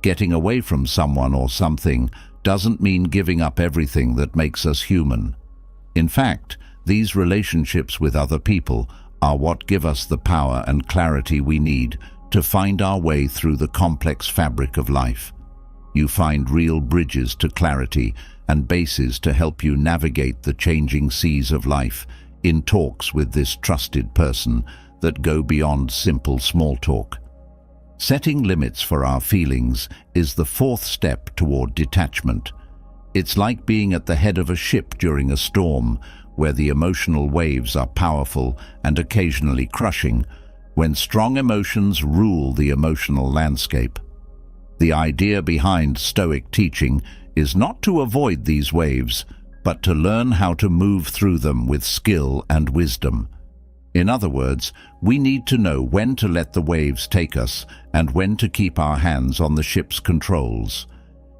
Getting away from someone or something doesn't mean giving up everything that makes us human. In fact, these relationships with other people are what give us the power and clarity we need to find our way through the complex fabric of life. You find real bridges to clarity and bases to help you navigate the changing seas of life in talks with this trusted person that go beyond simple small talk. Setting limits for our feelings is the fourth step toward detachment. It's like being at the head of a ship during a storm, where the emotional waves are powerful and occasionally crushing, when strong emotions rule the emotional landscape. The idea behind Stoic teaching is not to avoid these waves, but to learn how to move through them with skill and wisdom. In other words, we need to know when to let the waves take us and when to keep our hands on the ship's controls.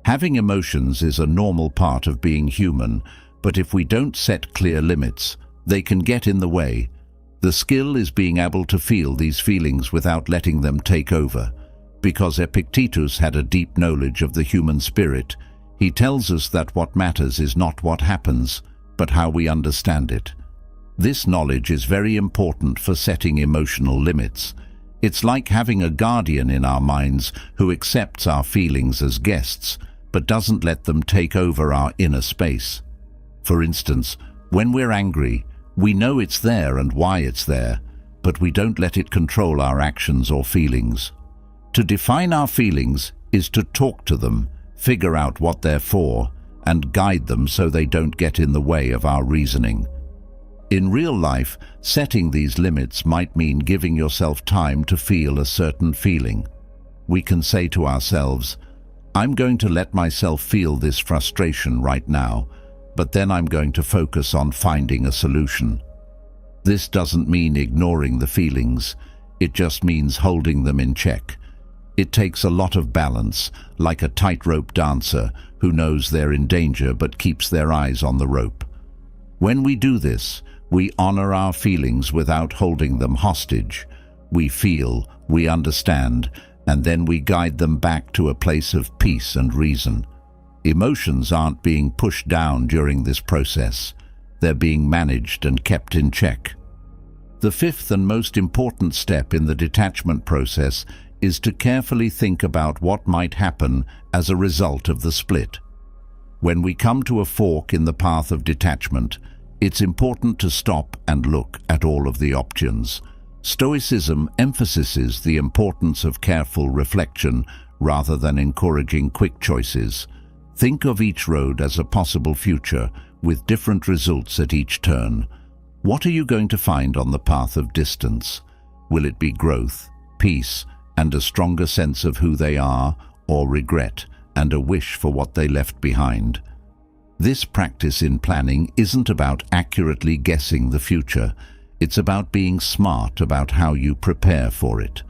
Having emotions is a normal part of being human, but if we don't set clear limits, they can get in the way. The skill is being able to feel these feelings without letting them take over. Because Epictetus had a deep knowledge of the human spirit, he tells us that what matters is not what happens, but how we understand it. This knowledge is very important for setting emotional limits. It's like having a guardian in our minds who accepts our feelings as guests, but doesn't let them take over our inner space. For instance, when we're angry, we know it's there and why it's there, but we don't let it control our actions or feelings. To define our feelings is to talk to them, figure out what they're for, and guide them so they don't get in the way of our reasoning. In real life, setting these limits might mean giving yourself time to feel a certain feeling. We can say to ourselves, I'm going to let myself feel this frustration right now, but then I'm going to focus on finding a solution. This doesn't mean ignoring the feelings, it just means holding them in check. It takes a lot of balance, like a tightrope dancer who knows they're in danger but keeps their eyes on the rope. When we do this, we honor our feelings without holding them hostage. We feel, we understand, and then we guide them back to a place of peace and reason. Emotions aren't being pushed down during this process. They're being managed and kept in check. The fifth and most important step in the detachment process is to carefully think about what might happen as a result of the split. When we come to a fork in the path of detachment, it's important to stop and look at all of the options. Stoicism emphasizes the importance of careful reflection rather than encouraging quick choices. Think of each road as a possible future with different results at each turn. What are you going to find on the path of distance? Will it be growth, peace, and a stronger sense of who they are, or regret, and a wish for what they left behind. This practice in planning isn't about accurately guessing the future. It's about being smart about how you prepare for it.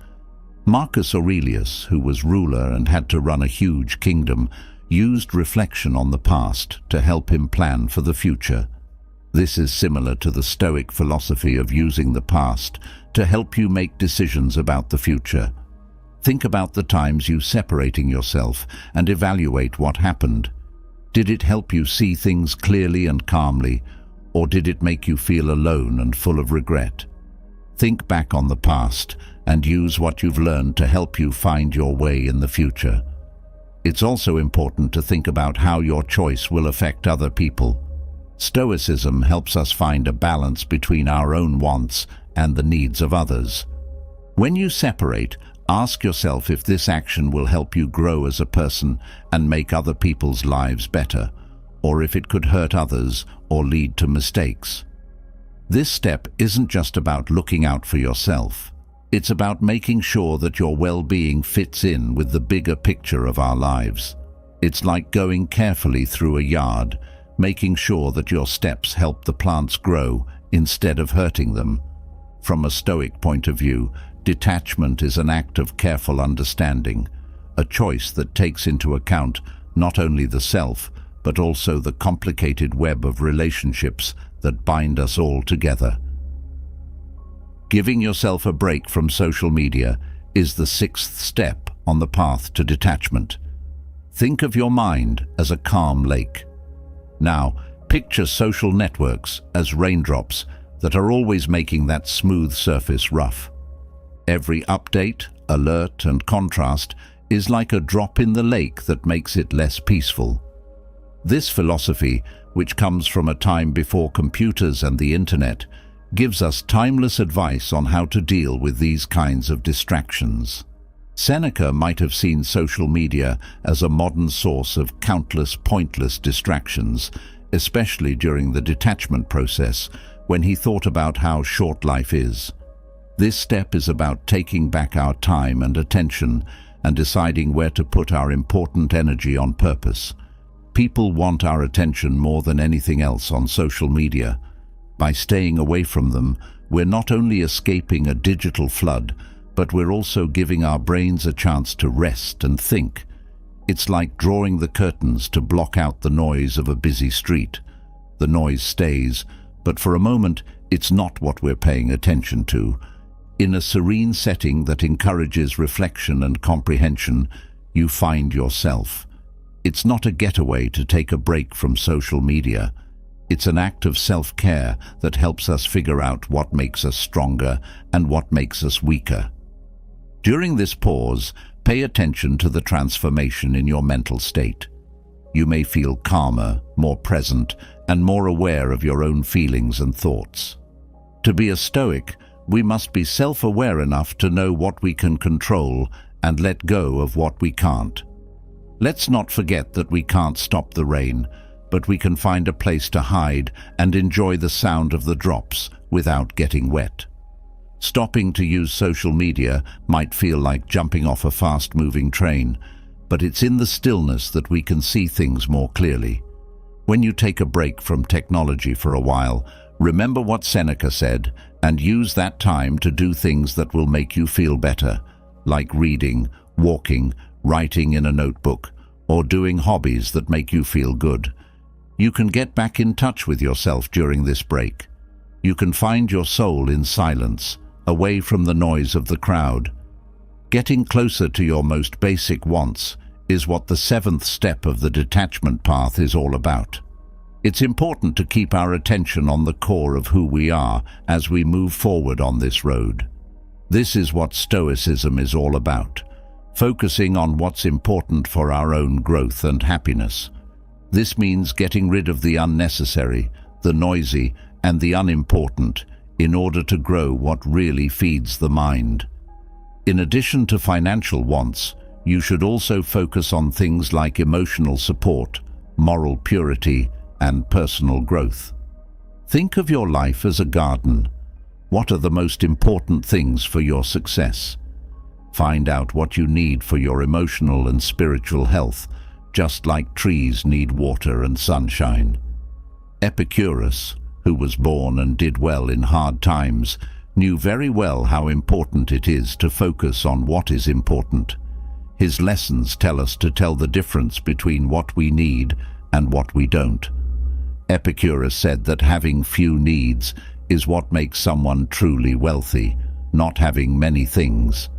Marcus Aurelius, who was ruler and had to run a huge kingdom, used reflection on the past to help him plan for the future. This is similar to the Stoic philosophy of using the past to help you make decisions about the future. Think about the times you separating yourself and evaluate what happened. Did it help you see things clearly and calmly, or did it make you feel alone and full of regret? Think back on the past and use what you've learned to help you find your way in the future. It's also important to think about how your choice will affect other people. Stoicism helps us find a balance between our own wants and the needs of others. When you separate, ask yourself if this action will help you grow as a person and make other people's lives better, or if it could hurt others or lead to mistakes. This step isn't just about looking out for yourself. It's about making sure that your well-being fits in with the bigger picture of our lives. It's like going carefully through a yard, making sure that your steps help the plants grow instead of hurting them. From a Stoic point of view, detachment is an act of careful understanding, a choice that takes into account not only the self, but also the complicated web of relationships that bind us all together. Giving yourself a break from social media is the sixth step on the path to detachment. Think of your mind as a calm lake. Now, picture social networks as raindrops that are always making that smooth surface rough. Every update, alert, and contrast is like a drop in the lake that makes it less peaceful. This philosophy, which comes from a time before computers and the internet, gives us timeless advice on how to deal with these kinds of distractions. Seneca might have seen social media as a modern source of countless pointless distractions, especially during the detachment process, when he thought about how short life is. This step is about taking back our time and attention and deciding where to put our important energy on purpose. People want our attention more than anything else on social media. By staying away from them, we're not only escaping a digital flood, but we're also giving our brains a chance to rest and think. It's like drawing the curtains to block out the noise of a busy street. The noise stays, but for a moment, it's not what we're paying attention to. In a serene setting that encourages reflection and comprehension, you find yourself. It's not a getaway to take a break from social media. It's an act of self-care that helps us figure out what makes us stronger and what makes us weaker. During this pause, pay attention to the transformation in your mental state. You may feel calmer, more present, and more aware of your own feelings and thoughts. To be a Stoic, we must be self-aware enough to know what we can control and let go of what we can't. Let's not forget that we can't stop the rain, but we can find a place to hide and enjoy the sound of the drops without getting wet. Stopping to use social media might feel like jumping off a fast-moving train, but it's in the stillness that we can see things more clearly. When you take a break from technology for a while, remember what Seneca said and use that time to do things that will make you feel better, like reading, walking, writing in a notebook, or doing hobbies that make you feel good. You can get back in touch with yourself during this break. You can find your soul in silence, away from the noise of the crowd. Getting closer to your most basic wants is what the seventh step of the detachment path is all about. It's important to keep our attention on the core of who we are as we move forward on this road. This is what Stoicism is all about, focusing on what's important for our own growth and happiness. This means getting rid of the unnecessary, the noisy, and the unimportant in order to grow what really feeds the mind. In addition to financial wants, you should also focus on things like emotional support, moral purity, and personal growth. Think of your life as a garden. What are the most important things for your success? Find out what you need for your emotional and spiritual health, just like trees need water and sunshine. Epicurus, who was born and did well in hard times, knew very well how important it is to focus on what is important. His lessons tell us to tell the difference between what we need and what we don't. Epicurus said that having few needs is what makes someone truly wealthy, not having many things.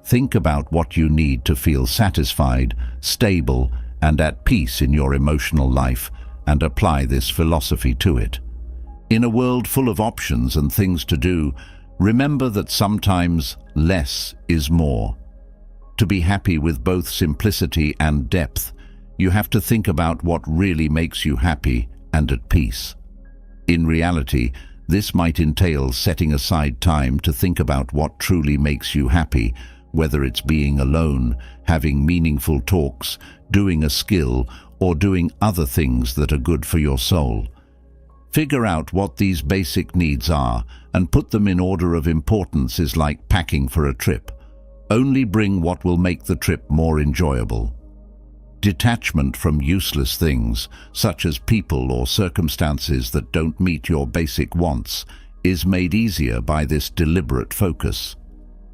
Think about what you need to feel satisfied, stable, and at peace in your emotional life, and apply this philosophy to it. In a world full of options and things to do, remember that sometimes less is more. To be happy with both simplicity and depth, you have to think about what really makes you happy and at peace. In reality, this might entail setting aside time to think about what truly makes you happy, whether it's being alone, having meaningful talks, doing a skill, or doing other things that are good for your soul. Figure out what these basic needs are and put them in order of importance is like packing for a trip. Only bring what will make the trip more enjoyable. Detachment from useless things, such as people or circumstances that don't meet your basic wants, is made easier by this deliberate focus.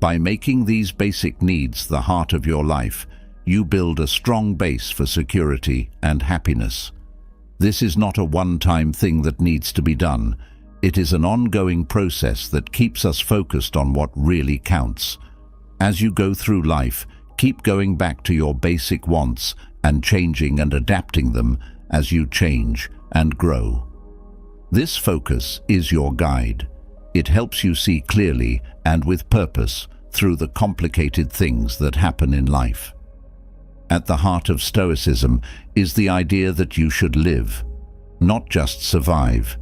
By making these basic needs the heart of your life, you build a strong base for security and happiness. This is not a one-time thing that needs to be done. It is an ongoing process that keeps us focused on what really counts. As you go through life, keep going back to your basic wants and changing and adapting them as you change and grow. This focus is your guide. It helps you see clearly and with purpose through the complicated things that happen in life. At the heart of Stoicism is the idea that you should live, not just survive.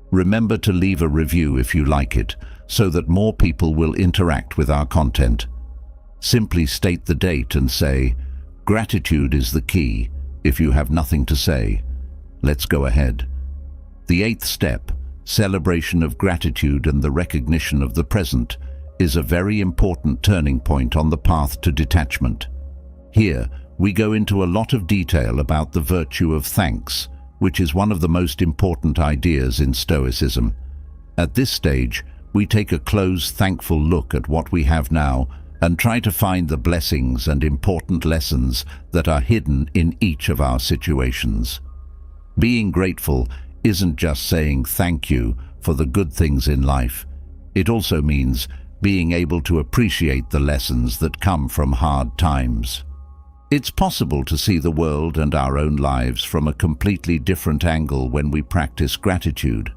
Remember to leave a review if you like it, so that more people will interact with our content. Simply state the date and say, "Gratitude is the key," if you have nothing to say. Let's go ahead. The 8th step, celebration of gratitude and the recognition of the present, is a very important turning point on the path to detachment. Here, we go into a lot of detail about the virtue of thanks, which is one of the most important ideas in Stoicism. At this stage, we take a close, thankful look at what we have now and try to find the blessings and important lessons that are hidden in each of our situations. Being grateful isn't just saying thank you for the good things in life. It also means being able to appreciate the lessons that come from hard times. It's possible to see the world and our own lives from a completely different angle when we practice gratitude.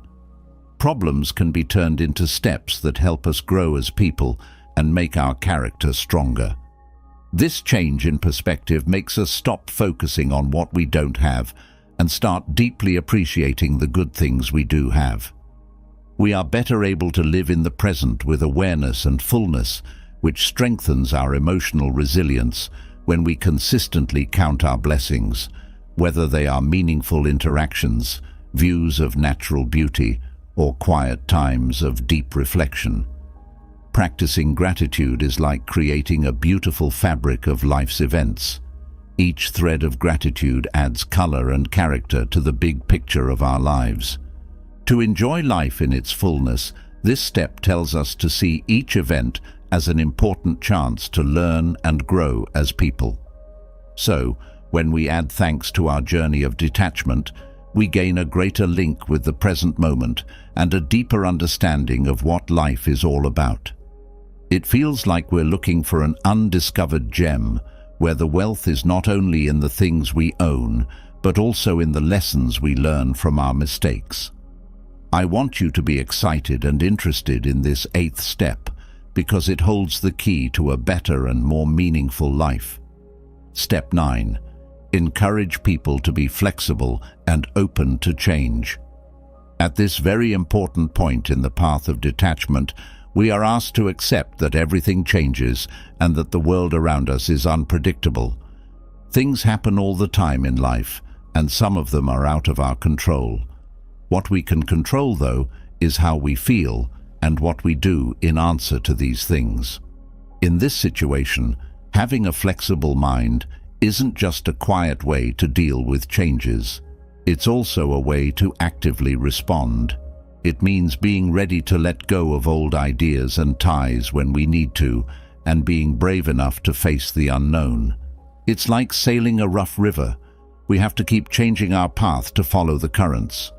Problems can be turned into steps that help us grow as people and make our character stronger. This change in perspective makes us stop focusing on what we don't have and start deeply appreciating the good things we do have. We are better able to live in the present with awareness and fullness, which strengthens our emotional resilience when we consistently count our blessings, whether they are meaningful interactions, views of natural beauty, or quiet times of deep reflection. Practicing gratitude is like creating a beautiful fabric of life's events. Each thread of gratitude adds color and character to the big picture of our lives. To enjoy life in its fullness, this step tells us to see each event as an important chance to learn and grow as people. So, when we add thanks to our journey of detachment, we gain a greater link with the present moment and a deeper understanding of what life is all about. It feels like we're looking for an undiscovered gem, where the wealth is not only in the things we own, but also in the lessons we learn from our mistakes. I want you to be excited and interested in this 8th step, because it holds the key to a better and more meaningful life. Step 9. Encourage people to be flexible and open to change. At this very important point in the path of detachment, we are asked to accept that everything changes and that the world around us is unpredictable. Things happen all the time in life, and some of them are out of our control. What we can control, though, is how we feel and what we do in answer to these things. In this situation, having a flexible mind isn't just a quiet way to deal with changes. It's also a way to actively respond. It means being ready to let go of old ideas and ties when we need to, and being brave enough to face the unknown. It's like sailing a rough river. We have to keep changing our path to follow the currents.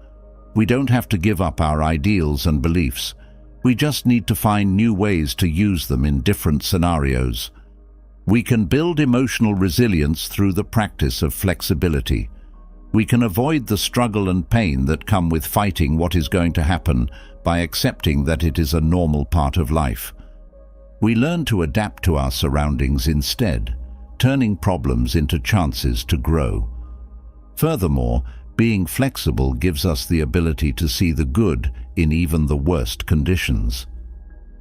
We don't have to give up our ideals and beliefs. We just need to find new ways to use them in different scenarios. We can build emotional resilience through the practice of flexibility. We can avoid the struggle and pain that come with fighting what is going to happen by accepting that it is a normal part of life. We learn to adapt to our surroundings instead, turning problems into chances to grow. Furthermore, being flexible gives us the ability to see the good in even the worst conditions.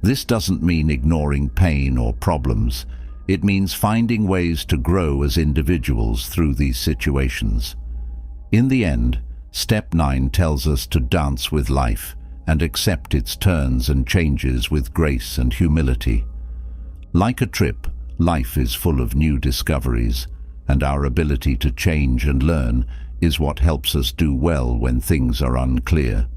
This doesn't mean ignoring pain or problems. It means finding ways to grow as individuals through these situations. In the end, Step 9 tells us to dance with life and accept its turns and changes with grace and humility. Like a trip, life is full of new discoveries, and our ability to change and learn is what helps us do well when things are unclear.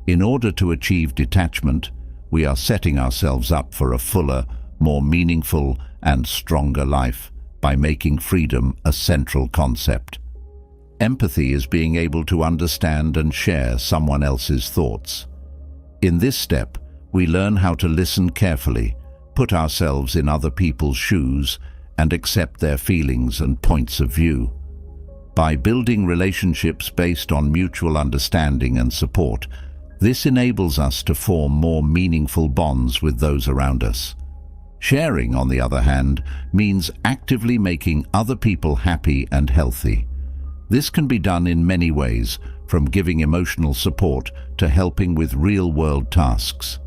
In order to achieve detachment, we are setting ourselves up for a fuller, more meaningful and stronger life by making freedom a central concept. Empathy is being able to understand and share someone else's thoughts. In this step, we learn how to listen carefully, put ourselves in other people's shoes, and accept their feelings and points of view. By building relationships based on mutual understanding and support, this enables us to form more meaningful bonds with those around us. Sharing, on the other hand, means actively making other people happy and healthy. This can be done in many ways, from giving emotional support to helping with real-world tasks.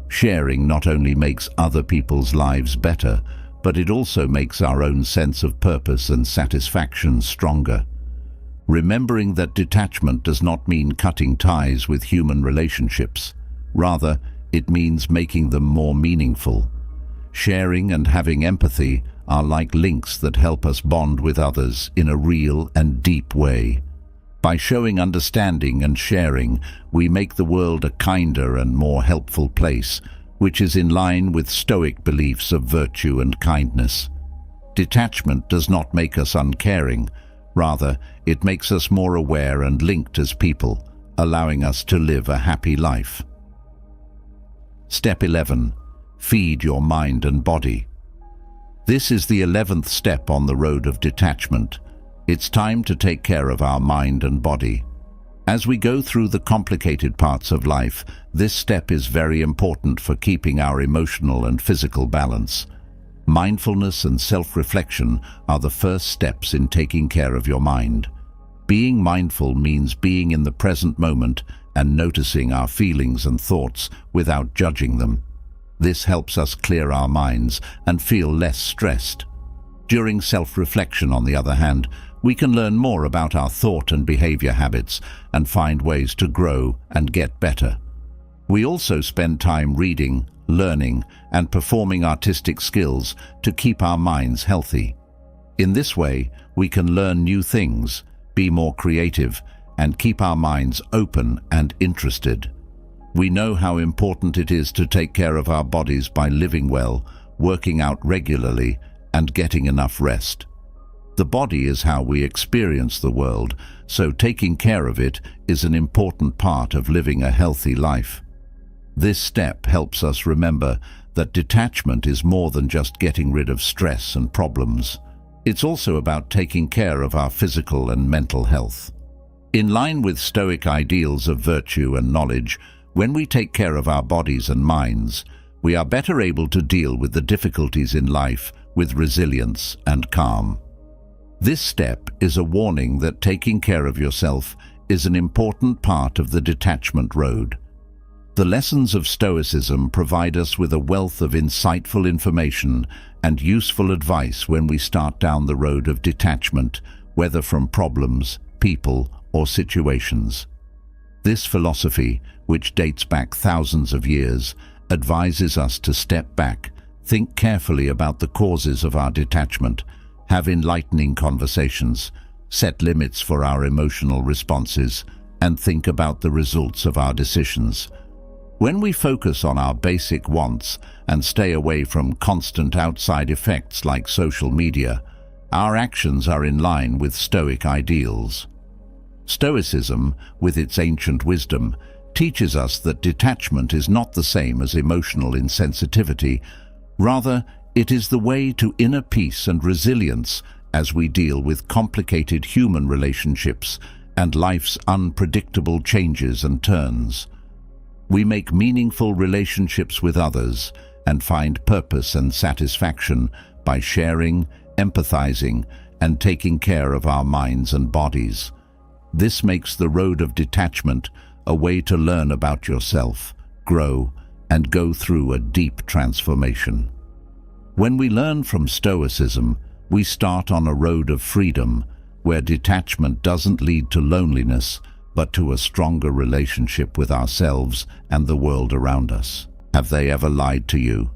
Sharing not only makes other people's lives better, but it also makes our own sense of purpose and satisfaction stronger. Remembering that detachment does not mean cutting ties with human relationships. Rather, it means making them more meaningful. Sharing and having empathy are like links that help us bond with others in a real and deep way. By showing understanding and sharing, we make the world a kinder and more helpful place, which is in line with Stoic beliefs of virtue and kindness. Detachment does not make us uncaring. Rather, it makes us more aware and linked as people, allowing us to live a happy life. Step 11. Feed your mind and body. This is the 11th step on the road of detachment. It's time to take care of our mind and body. As we go through the complicated parts of life, this step is very important for keeping our emotional and physical balance. Mindfulness and self-reflection are the first steps in taking care of your mind. Being mindful means being in the present moment and noticing our feelings and thoughts without judging them. This helps us clear our minds and feel less stressed. During self-reflection, on the other hand, we can learn more about our thought and behavior habits and find ways to grow and get better. We also spend time reading, learning, and performing artistic skills to keep our minds healthy. In this way, we can learn new things, be more creative, and keep our minds open and interested. We know how important it is to take care of our bodies by living well, working out regularly, and getting enough rest. The body is how we experience the world, so taking care of it is an important part of living a healthy life. This step helps us remember that detachment is more than just getting rid of stress and problems. It's also about taking care of our physical and mental health. In line with Stoic ideals of virtue and knowledge, when we take care of our bodies and minds, we are better able to deal with the difficulties in life with resilience and calm. This step is a warning that taking care of yourself is an important part of the detachment road. The lessons of Stoicism provide us with a wealth of insightful information and useful advice when we start down the road of detachment, whether from problems, people, or situations. This philosophy, which dates back thousands of years, advises us to step back, Think carefully about the causes of our detachment, have enlightening conversations, set limits for our emotional responses, and think about the results of our decisions. When we focus on our basic wants and stay away from constant outside effects like social media, our actions are in line with Stoic ideals. Stoicism, with its ancient wisdom, teaches us that detachment is not the same as emotional insensitivity. Rather, it is the way to inner peace and resilience as we deal with complicated human relationships and life's unpredictable changes and turns. We make meaningful relationships with others and find purpose and satisfaction by sharing, empathizing, and taking care of our minds and bodies. This makes the road of detachment a way to learn about yourself, grow, and go through a deep transformation. When we learn from Stoicism, we start on a road of freedom where detachment doesn't lead to loneliness, but to a stronger relationship with ourselves and the world around us. Have they ever lied to you?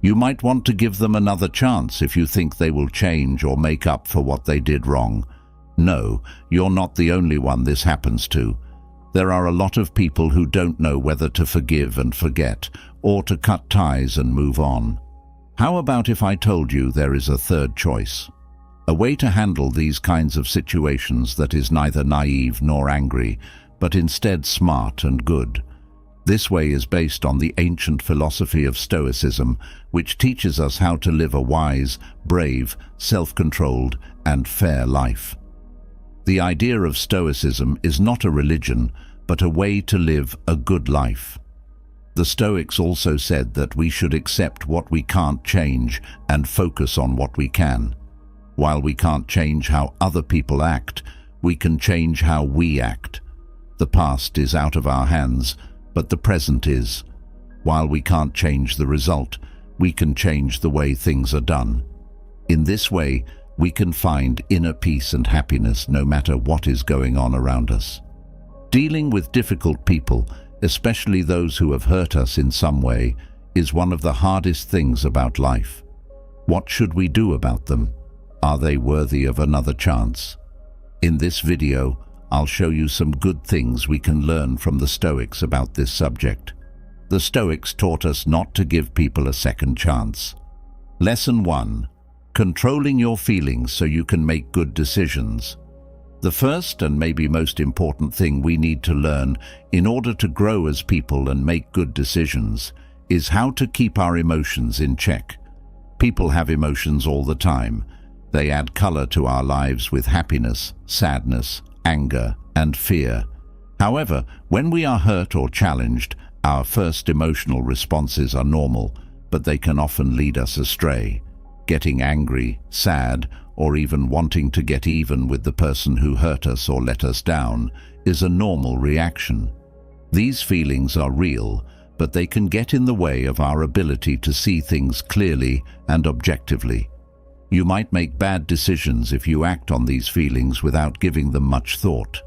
You might want to give them another chance if you think they will change or make up for what they did wrong. No, you're not the only one this happens to. There are a lot of people who don't know whether to forgive and forget, or to cut ties and move on. How about if I told you there is a third choice? A way to handle these kinds of situations that is neither naive nor angry, but instead smart and good. This way is based on the ancient philosophy of Stoicism, which teaches us how to live a wise, brave, self-controlled, and fair life. The idea of Stoicism is not a religion, but a way to live a good life. The Stoics also said that we should accept what we can't change and focus on what we can. While we can't change how other people act, we can change how we act. The past is out of our hands, but the present is. While we can't change the result, we can change the way things are done. In this way, we can find inner peace and happiness no matter what is going on around us. Dealing with difficult people, especially those who have hurt us in some way, is one of the hardest things about life. What should we do about them? Are they worthy of another chance? In this video, I'll show you some good things we can learn from the Stoics about this subject. The Stoics taught us not to give people a second chance. Lesson 1. Controlling your feelings so you can make good decisions. The first and maybe most important thing we need to learn in order to grow as people and make good decisions is how to keep our emotions in check. People have emotions all the time. They add color to our lives with happiness, sadness, anger, and fear. However, when we are hurt or challenged, our first emotional responses are normal, but they can often lead us astray. Getting angry, sad, or even wanting to get even with the person who hurt us or let us down is a normal reaction. These feelings are real, but they can get in the way of our ability to see things clearly and objectively. You might make bad decisions if you act on these feelings without giving them much thought.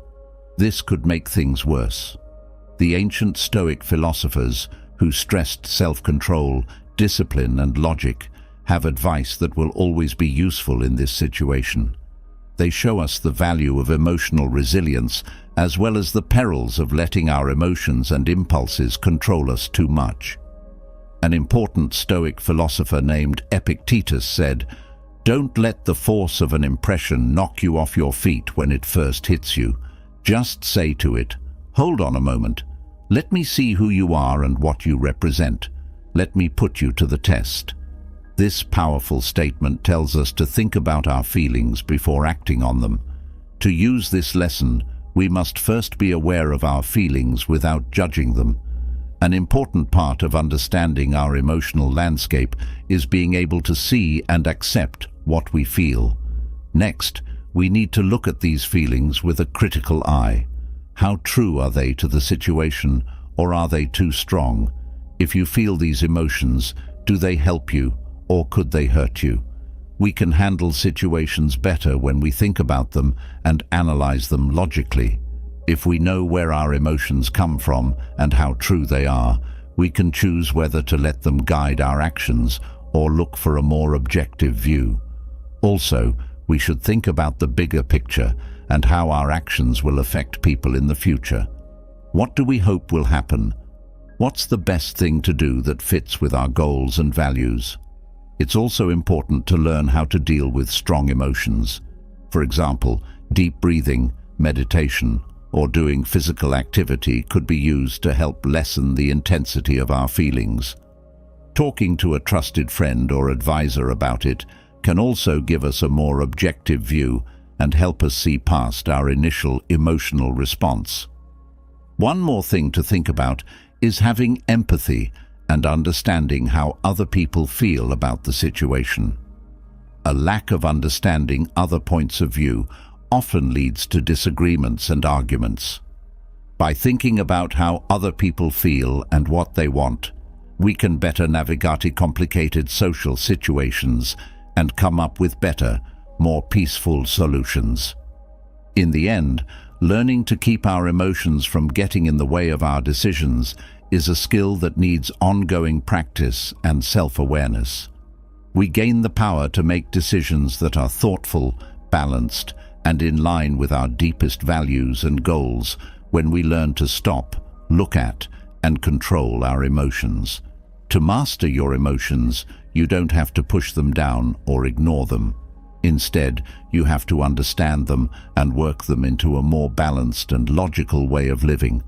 This could make things worse. The ancient Stoic philosophers, who stressed self-control, discipline, and logic, have advice that will always be useful in this situation. They show us the value of emotional resilience as well as the perils of letting our emotions and impulses control us too much. An important Stoic philosopher named Epictetus said, "Don't let the force of an impression knock you off your feet when it first hits you. Just say to it, 'Hold on a moment. Let me see who you are and what you represent. Let me put you to the test.'" This powerful statement tells us to think about our feelings before acting on them. To use this lesson, we must first be aware of our feelings without judging them. An important part of understanding our emotional landscape is being able to see and accept what we feel. Next, we need to look at these feelings with a critical eye. How true are they to the situation, or are they too strong? If you feel these emotions, do they help you, or could they hurt you? We can handle situations better when we think about them and analyze them logically. If we know where our emotions come from and how true they are, we can choose whether to let them guide our actions or look for a more objective view. Also, we should think about the bigger picture and how our actions will affect people in the future. What do we hope will happen? What's the best thing to do that fits with our goals and values? It's also important to learn how to deal with strong emotions. For example, deep breathing, meditation, or doing physical activity could be used to help lessen the intensity of our feelings. Talking to a trusted friend or advisor about it can also give us a more objective view and help us see past our initial emotional response. One more thing to think about is having empathy and understanding how other people feel about the situation. A lack of understanding other points of view often leads to disagreements and arguments. By thinking about how other people feel and what they want, we can better navigate complicated social situations and come up with better, more peaceful solutions. In the end, learning to keep our emotions from getting in the way of our decisions is a skill that needs ongoing practice and self-awareness. We gain the power to make decisions that are thoughtful, balanced, and in line with our deepest values and goals when we learn to stop, look at, and control our emotions. To master your emotions, you don't have to push them down or ignore them. Instead, you have to understand them and work them into a more balanced and logical way of living.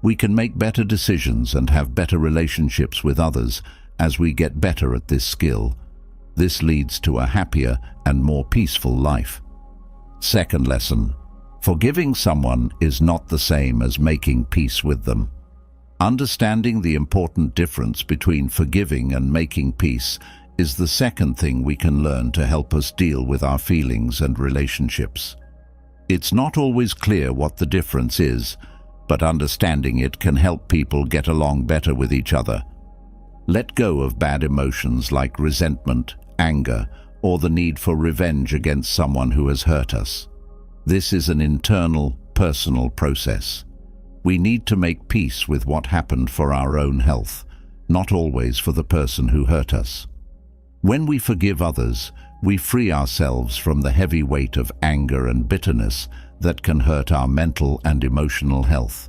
We can make better decisions and have better relationships with others as we get better at this skill. This leads to a happier and more peaceful life. Second lesson: forgiving someone is not the same as making peace with them. Understanding the important difference between forgiving and making peace is the second thing we can learn to help us deal with our feelings and relationships. It's not always clear what the difference is, but understanding it can help people get along better with each other. Let go of bad emotions like resentment, anger, or the need for revenge against someone who has hurt us. This is an internal, personal process. We need to make peace with what happened for our own health, not always for the person who hurt us. When we forgive others, we free ourselves from the heavy weight of anger and bitterness that can hurt our mental and emotional health.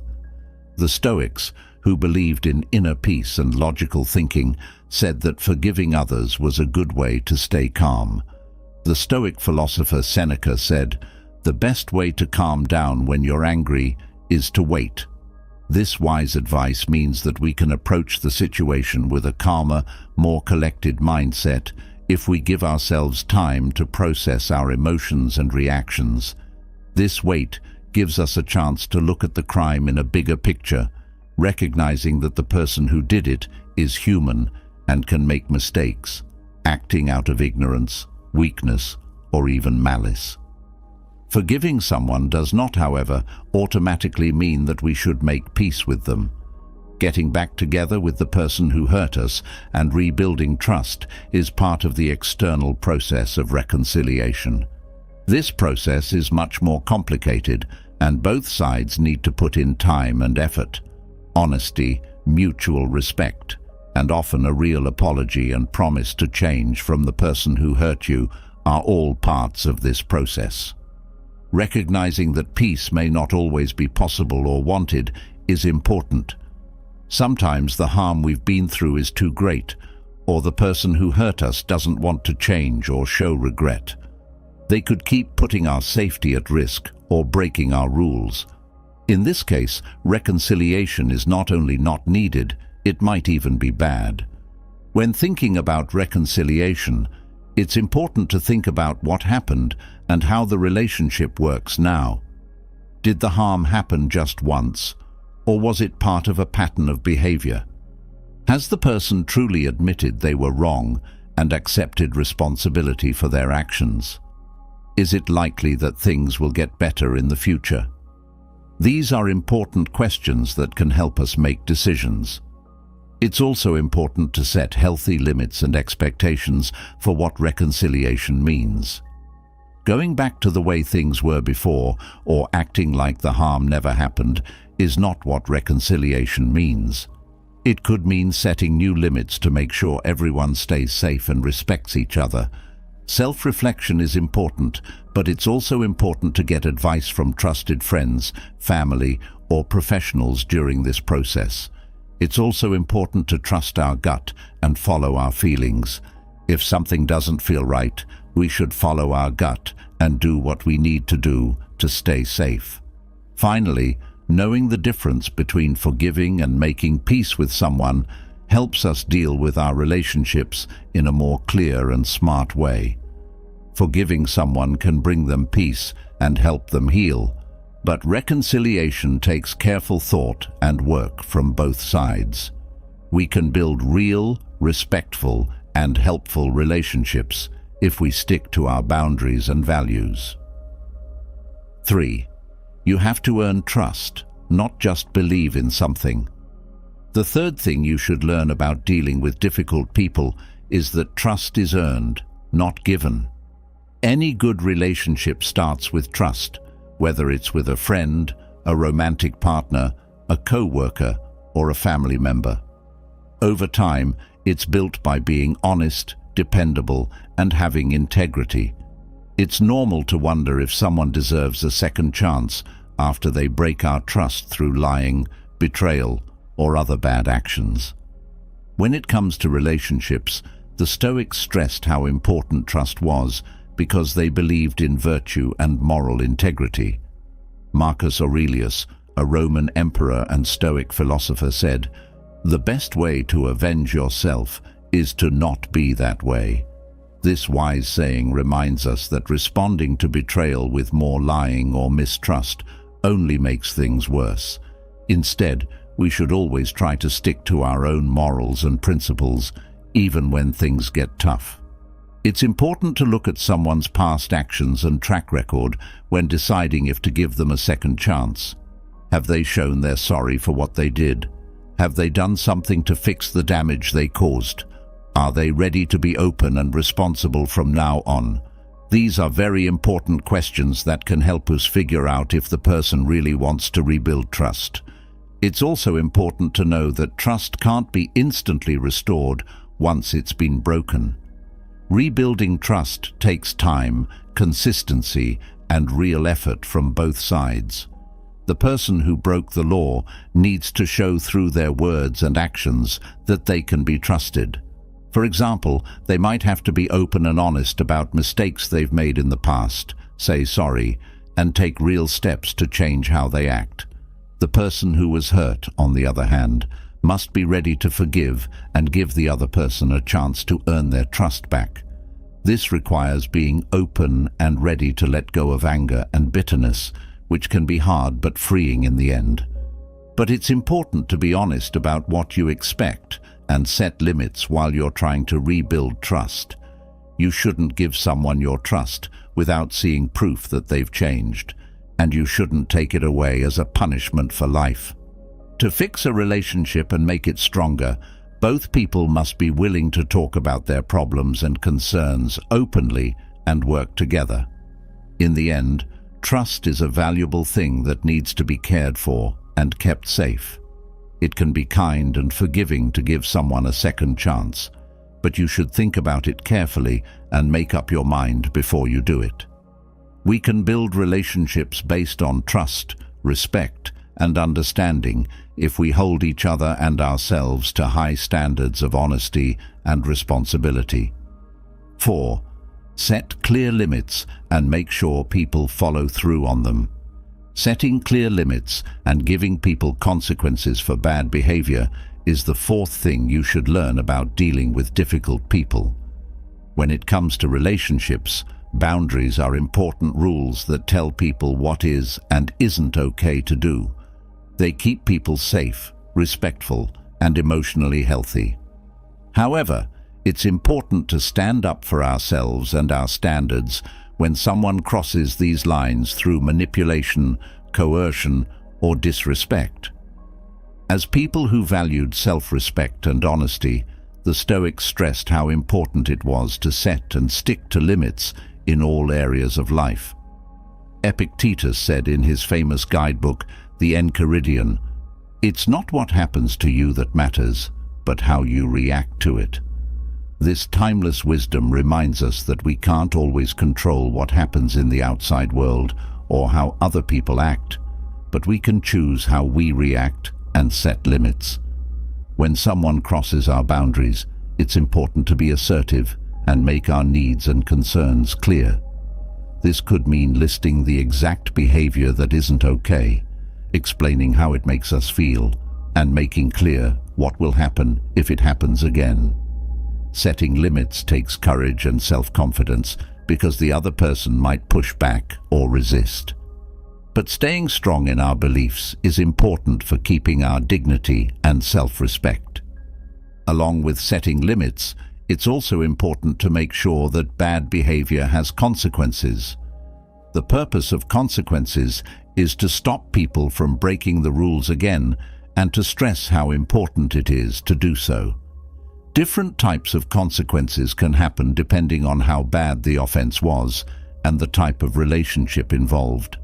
The Stoics, who believed in inner peace and logical thinking, said that forgiving others was a good way to stay calm. The Stoic philosopher Seneca said, "The best way to calm down when you're angry is to wait." This wise advice means that we can approach the situation with a calmer, more collected mindset if we give ourselves time to process our emotions and reactions. This wait gives us a chance to look at the crime in a bigger picture, recognizing that the person who did it is human and can make mistakes, acting out of ignorance, weakness, or even malice. Forgiving someone does not, however, automatically mean that we should make peace with them. Getting back together with the person who hurt us and rebuilding trust is part of the external process of reconciliation. This process is much more complicated, and both sides need to put in time and effort. Honesty, mutual respect, and often a real apology and promise to change from the person who hurt you are all parts of this process. Recognizing that peace may not always be possible or wanted is important. Sometimes the harm we've been through is too great, or the person who hurt us doesn't want to change or show regret. They could keep putting our safety at risk or breaking our rules. In this case, reconciliation is not only not needed, it might even be bad. When thinking about reconciliation, it's important to think about what happened and how the relationship works now. Did the harm happen just once, or was it part of a pattern of behavior? Has the person truly admitted they were wrong and accepted responsibility for their actions? Is it likely that things will get better in the future? These are important questions that can help us make decisions. It's also important to set healthy limits and expectations for what reconciliation means. Going back to the way things were before or acting like the harm never happened is not what reconciliation means. It could mean setting new limits to make sure everyone stays safe and respects each other. Self-reflection is important, but it's also important to get advice from trusted friends, family, or professionals during this process. It's also important to trust our gut and follow our feelings. If something doesn't feel right, we should follow our gut and do what we need to do to stay safe. Finally, knowing the difference between forgiving and making peace with someone helps us deal with our relationships in a more clear and smart way. Forgiving someone can bring them peace and help them heal, but reconciliation takes careful thought and work from both sides. We can build real, respectful, and helpful relationships if we stick to our boundaries and values. 3. You have to earn trust, not just believe in something. The third thing you should learn about dealing with difficult people is that trust is earned, not given. Any good relationship starts with trust, whether it's with a friend, a romantic partner, a co-worker, or a family member. Over time, it's built by being honest, dependable, and having integrity. It's normal to wonder if someone deserves a second chance after they break our trust through lying, betrayal, or other bad actions. When it comes to relationships, the Stoics stressed how important trust was because they believed in virtue and moral integrity. Marcus Aurelius, a Roman emperor and Stoic philosopher, said, "The best way to avenge yourself is to not be that way." This wise saying reminds us that responding to betrayal with more lying or mistrust only makes things worse. Instead, we should always try to stick to our own morals and principles, even when things get tough. It's important to look at someone's past actions and track record when deciding if to give them a second chance. Have they shown they're sorry for what they did? Have they done something to fix the damage they caused? Are they ready to be open and responsible from now on? These are very important questions that can help us figure out if the person really wants to rebuild trust. It's also important to know that trust can't be instantly restored once it's been broken. Rebuilding trust takes time, consistency, and real effort from both sides. The person who broke the law needs to show through their words and actions that they can be trusted. For example, they might have to be open and honest about mistakes they've made in the past, say sorry, and take real steps to change how they act. The person who was hurt, on the other hand, must be ready to forgive and give the other person a chance to earn their trust back. This requires being open and ready to let go of anger and bitterness, which can be hard but freeing in the end. But it's important to be honest about what you expect and set limits while you're trying to rebuild trust. You shouldn't give someone your trust without seeing proof that they've changed, and you shouldn't take it away as a punishment for life. To fix a relationship and make it stronger, both people must be willing to talk about their problems and concerns openly and work together. In the end, trust is a valuable thing that needs to be cared for and kept safe. It can be kind and forgiving to give someone a second chance, but you should think about it carefully and make up your mind before you do it. We can build relationships based on trust, respect, and understanding if we hold each other and ourselves to high standards of honesty and responsibility. 4. Set clear limits and make sure people follow through on them. Setting clear limits and giving people consequences for bad behavior is the fourth thing you should learn about dealing with difficult people. When it comes to relationships, boundaries are important rules that tell people what is and isn't okay to do. They keep people safe, respectful, and emotionally healthy. However, it's important to stand up for ourselves and our standards when someone crosses these lines through manipulation, coercion, or disrespect. As people who valued self-respect and honesty, the Stoics stressed how important it was to set and stick to limits in all areas of life. Epictetus said in his famous guidebook, The Enchiridion, It's not what happens to you that matters, but how you react to it. This timeless wisdom reminds us that we can't always control what happens in the outside world or how other people act, but we can choose how we react and set limits. When someone crosses our boundaries, it's important to be assertive and make our needs and concerns clear. This could mean listing the exact behavior that isn't okay, explaining how it makes us feel, and making clear what will happen if it happens again. Setting limits takes courage and self-confidence because the other person might push back or resist. But staying strong in our beliefs is important for keeping our dignity and self-respect. Along with setting limits, it's also important to make sure that bad behavior has consequences. The purpose of consequences is to stop people from breaking the rules again and to stress how important it is to do so. Different types of consequences can happen depending on how bad the offense was and the type of relationship involved.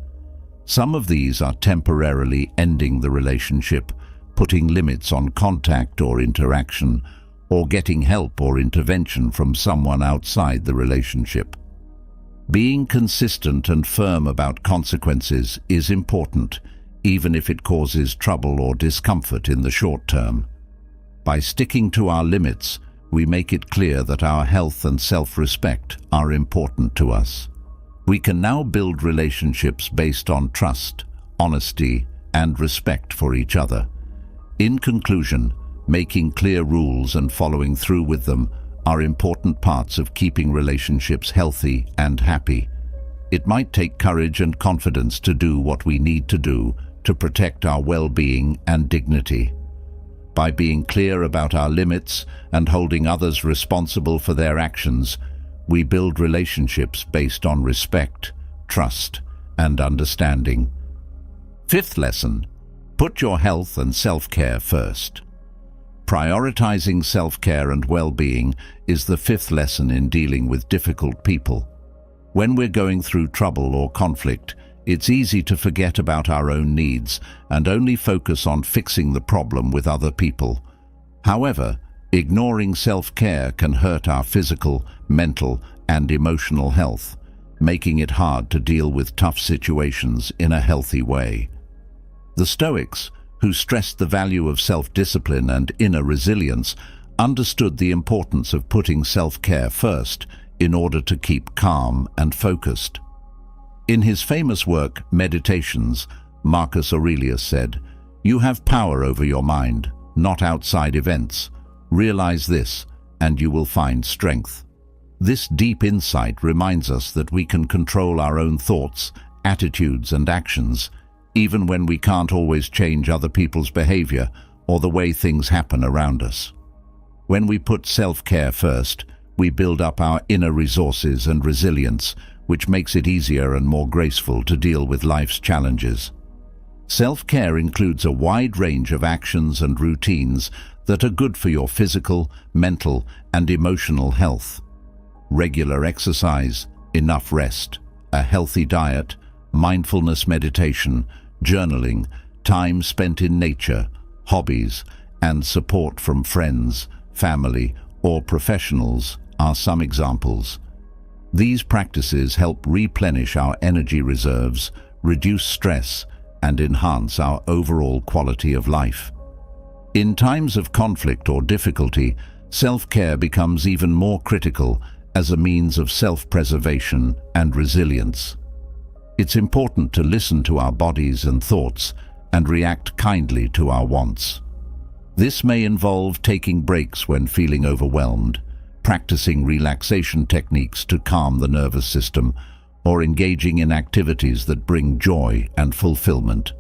Some of these are temporarily ending the relationship, putting limits on contact or interaction, or getting help or intervention from someone outside the relationship. Being consistent and firm about consequences is important, even if it causes trouble or discomfort in the short term. By sticking to our limits, we make it clear that our health and self-respect are important to us. We can now build relationships based on trust, honesty, and respect for each other. In conclusion, making clear rules and following through with them are important parts of keeping relationships healthy and happy. It might take courage and confidence to do what we need to do to protect our well-being and dignity. By being clear about our limits and holding others responsible for their actions, we build relationships based on respect, trust, and understanding. Fifth lesson: put your health and self-care first. Prioritizing self-care and well-being is the fifth lesson in dealing with difficult people. When we're going through trouble or conflict, it's easy to forget about our own needs and only focus on fixing the problem with other people. However, ignoring self-care can hurt our physical, mental, and emotional health, making it hard to deal with tough situations in a healthy way. The Stoics, who stressed the value of self-discipline and inner resilience, understood the importance of putting self-care first in order to keep calm and focused. In his famous work, Meditations, Marcus Aurelius said, "You have power over your mind, not outside events. Realize this, and you will find strength." This deep insight reminds us that we can control our own thoughts, attitudes, and actions, even when we can't always change other people's behavior or the way things happen around us. When we put self-care first, we build up our inner resources and resilience, which makes it easier and more graceful to deal with life's challenges. Self-care includes a wide range of actions and routines that are good for your physical, mental, and emotional health. Regular exercise, enough rest, a healthy diet, mindfulness meditation, journaling, time spent in nature, hobbies, and support from friends, family, or professionals are some examples. These practices help replenish our energy reserves, reduce stress, and enhance our overall quality of life. In times of conflict or difficulty, self-care becomes even more critical as a means of self-preservation and resilience. It's important to listen to our bodies and thoughts and react kindly to our wants. This may involve taking breaks when feeling overwhelmed, practicing relaxation techniques to calm the nervous system, or engaging in activities that bring joy and fulfillment.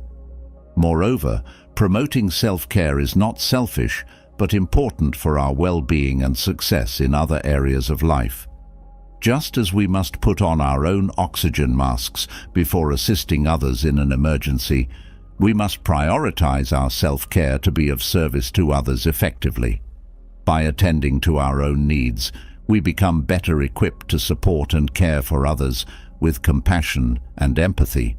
Moreover, promoting self-care is not selfish, but important for our well-being and success in other areas of life. Just as we must put on our own oxygen masks before assisting others in an emergency, we must prioritize our self-care to be of service to others effectively. By attending to our own needs, we become better equipped to support and care for others with compassion and empathy.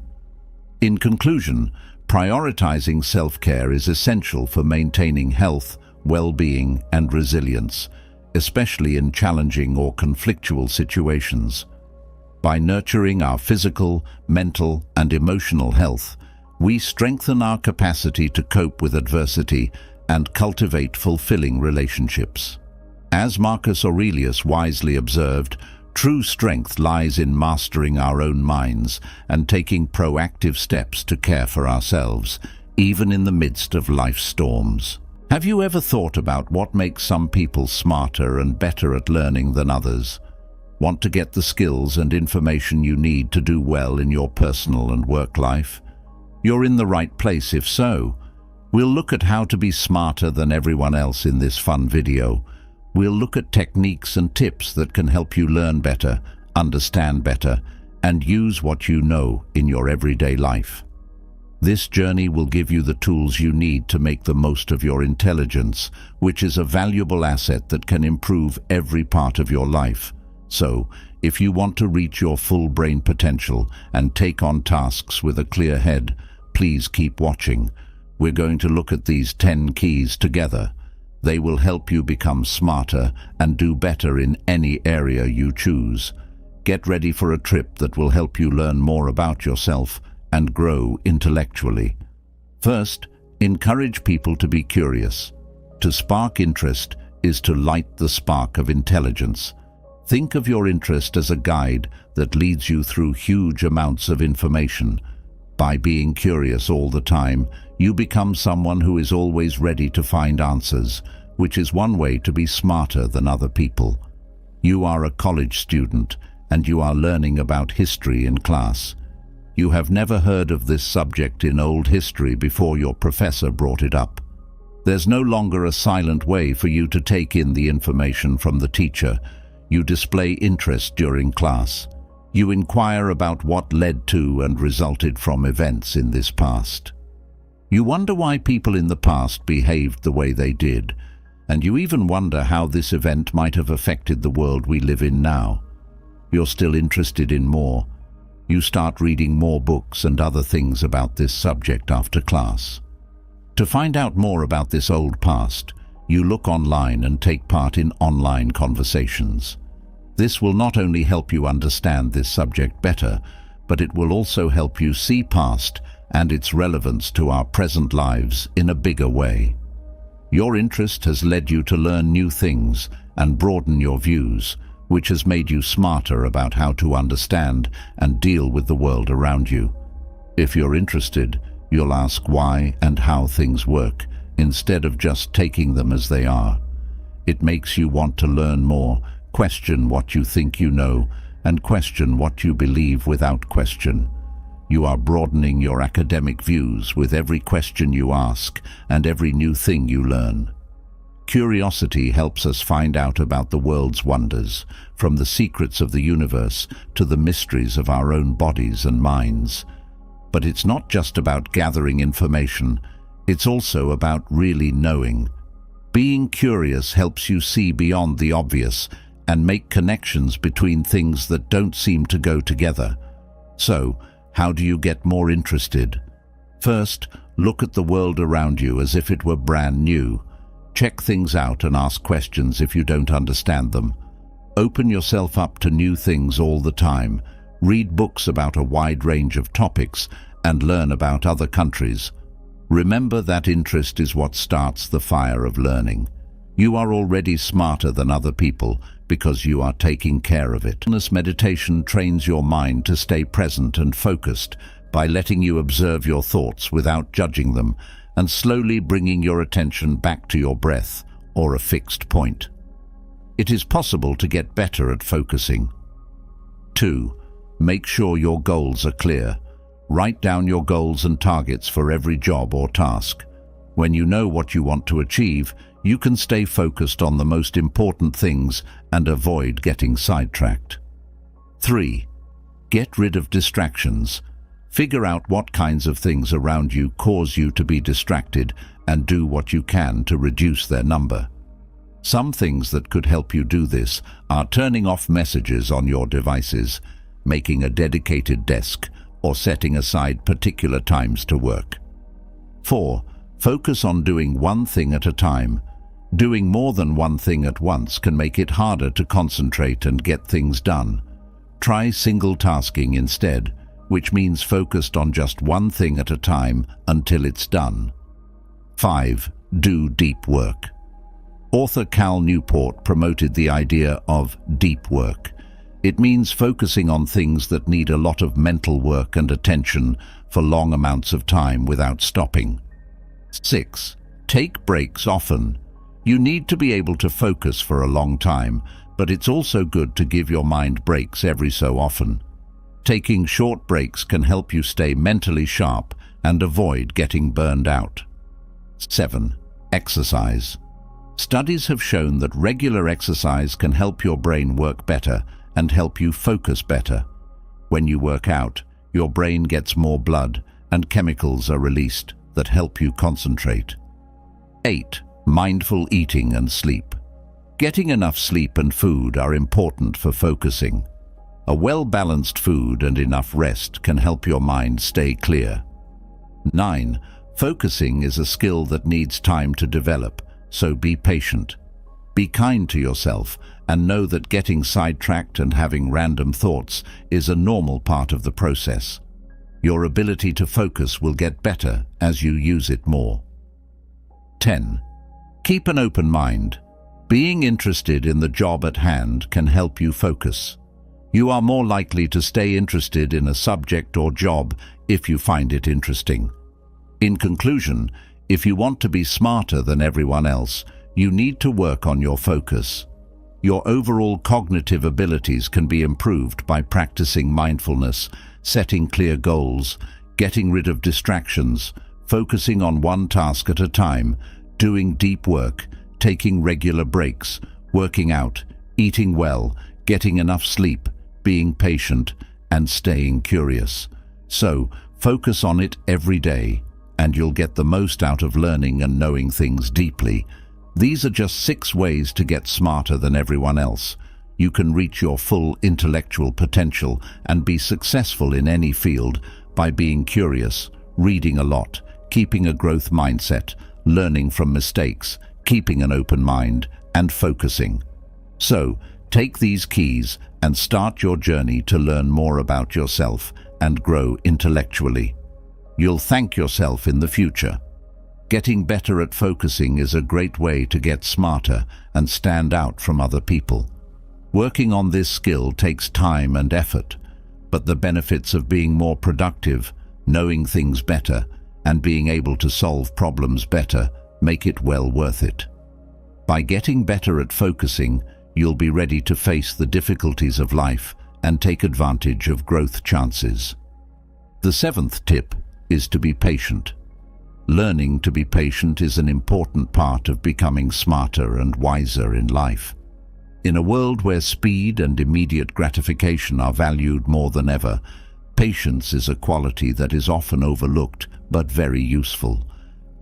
In conclusion, Prioritizing self-care is essential for maintaining health, well-being, and resilience, especially in challenging or conflictual situations. By nurturing our physical, mental, and emotional health, we strengthen our capacity to cope with adversity and cultivate fulfilling relationships. As Marcus Aurelius wisely observed, true strength lies in mastering our own minds and taking proactive steps to care for ourselves, even in the midst of life's storms. Have you ever thought about what makes some people smarter and better at learning than others? Want to get the skills and information you need to do well in your personal and work life? You're in the right place if so. We'll look at how to be smarter than everyone else in this fun video. We'll look at techniques and tips that can help you learn better, understand better, and use what you know in your everyday life. This journey will give you the tools you need to make the most of your intelligence, which is a valuable asset that can improve every part of your life. So, if you want to reach your full brain potential and take on tasks with a clear head, please keep watching. We're going to look at these 10 keys together. They will help you become smarter and do better in any area you choose. Get ready for a trip that will help you learn more about yourself and grow intellectually. First, encourage people to be curious. To spark interest is to light the spark of intelligence. Think of your interest as a guide that leads you through huge amounts of information. By being curious all the time, you become someone who is always ready to find answers, which is one way to be smarter than other people. You are a college student, and you are learning about history in class. You have never heard of this subject in old history before your professor brought it up. There's no longer a silent way for you to take in the information from the teacher. You display interest during class. You inquire about what led to and resulted from events in this past. You wonder why people in the past behaved the way they did, and you even wonder how this event might have affected the world we live in now. You're still interested in more. You start reading more books and other things about this subject after class. To find out more about this old past, you look online and take part in online conversations. This will not only help you understand this subject better, but it will also help you see past and its relevance to our present lives in a bigger way. Your interest has led you to learn new things and broaden your views, which has made you smarter about how to understand and deal with the world around you. If you're interested, you'll ask why and how things work, instead of just taking them as they are. It makes you want to learn more, question what you think you know, and question what you believe without question. You are broadening your academic views with every question you ask and every new thing you learn. Curiosity helps us find out about the world's wonders, from the secrets of the universe to the mysteries of our own bodies and minds. But it's not just about gathering information, it's also about really knowing. Being curious helps you see beyond the obvious and make connections between things that don't seem to go together. So, how do you get more interested? First, look at the world around you as if it were brand new. Check things out and ask questions if you don't understand them. Open yourself up to new things all the time. Read books about a wide range of topics and learn about other countries. Remember that interest is what starts the fire of learning. You are already smarter than other people because you are taking care of it. Mindfulness meditation trains your mind to stay present and focused by letting you observe your thoughts without judging them and slowly bringing your attention back to your breath or a fixed point. It is possible to get better at focusing. 2. Make sure your goals are clear. Write down your goals and targets for every job or task. When you know what you want to achieve, you can stay focused on the most important things and avoid getting sidetracked. 3. Get rid of distractions. Figure out what kinds of things around you cause you to be distracted and do what you can to reduce their number. Some things that could help you do this are turning off messages on your devices, making a dedicated desk, or setting aside particular times to work. 4. Focus on doing one thing at a time. Doing more than one thing at once can make it harder to concentrate and get things done. Try single tasking instead, which means focused on just one thing at a time until it's done. 5. Do deep work. Author Cal Newport promoted the idea of deep work. It means focusing on things that need a lot of mental work and attention for long amounts of time without stopping. 6. Take breaks often. You need to be able to focus for a long time, but it's also good to give your mind breaks every so often. Taking short breaks can help you stay mentally sharp and avoid getting burned out. 7. Exercise. Studies have shown that regular exercise can help your brain work better and help you focus better. When you work out, your brain gets more blood and chemicals are released that help you concentrate. 8. Mindful eating and sleep. Getting enough sleep and food are important for focusing. A well-balanced food and enough rest can help your mind stay clear. 9. Focusing is a skill that needs time to develop, so be patient. Be kind to yourself and know that getting sidetracked and having random thoughts is a normal part of the process. Your ability to focus will get better as you use it more. 10. Keep an open mind. Being interested in the job at hand can help you focus. You are more likely to stay interested in a subject or job if you find it interesting. In conclusion, if you want to be smarter than everyone else, you need to work on your focus. Your overall cognitive abilities can be improved by practicing mindfulness, setting clear goals, getting rid of distractions, focusing on one task at a time, doing deep work, taking regular breaks, working out, eating well, getting enough sleep, being patient, and staying curious. So, focus on it every day, and you'll get the most out of learning and knowing things deeply. These are just 6 ways to get smarter than everyone else. You can reach your full intellectual potential and be successful in any field by being curious, reading a lot, keeping a growth mindset, learning from mistakes, keeping an open mind, and focusing. So, take these keys and start your journey to learn more about yourself and grow intellectually. You'll thank yourself in the future. Getting better at focusing is a great way to get smarter and stand out from other people. Working on this skill takes time and effort, but the benefits of being more productive, knowing things better, and being able to solve problems better make it well worth it. By getting better at focusing, you'll be ready to face the difficulties of life and take advantage of growth chances. The 7th tip is to be patient. Learning to be patient is an important part of becoming smarter and wiser in life. In a world where speed and immediate gratification are valued more than ever, patience is a quality that is often overlooked but very useful.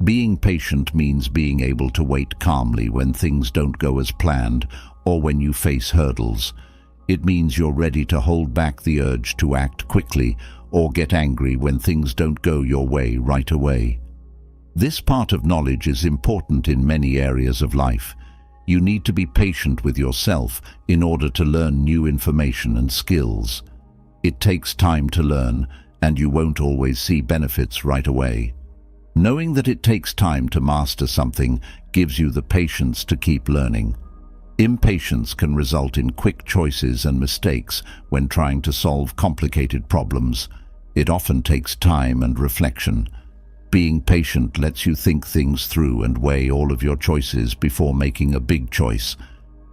Being patient means being able to wait calmly when things don't go as planned or when you face hurdles. It means you're ready to hold back the urge to act quickly or get angry when things don't go your way right away. This part of knowledge is important in many areas of life. You need to be patient with yourself in order to learn new information and skills. It takes time to learn, and you won't always see benefits right away. Knowing that it takes time to master something gives you the patience to keep learning. Impatience can result in quick choices and mistakes when trying to solve complicated problems. It often takes time and reflection. Being patient lets you think things through and weigh all of your choices before making a big choice.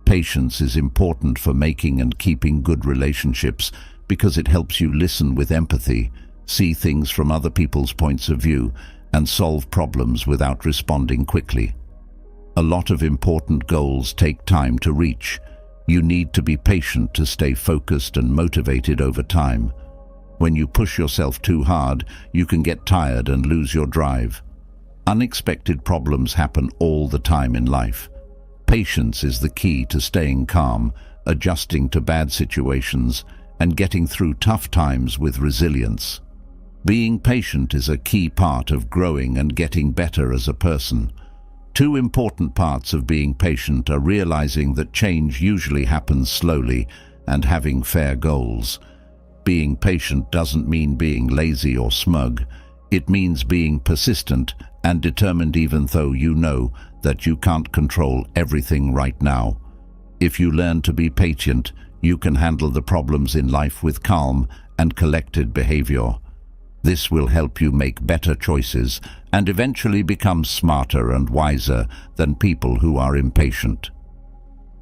Patience is important for making and keeping good relationships because it helps you listen with empathy, see things from other people's points of view, and solve problems without responding quickly. A lot of important goals take time to reach. You need to be patient to stay focused and motivated over time. When you push yourself too hard, you can get tired and lose your drive. Unexpected problems happen all the time in life. Patience is the key to staying calm, adjusting to bad situations, and getting through tough times with resilience. Being patient is a key part of growing and getting better as a person. Two important parts of being patient are realizing that change usually happens slowly and having fair goals. Being patient doesn't mean being lazy or smug. It means being persistent and determined even though you know that you can't control everything right now. If you learn to be patient, you can handle the problems in life with calm and collected behavior. This will help you make better choices and eventually become smarter and wiser than people who are impatient.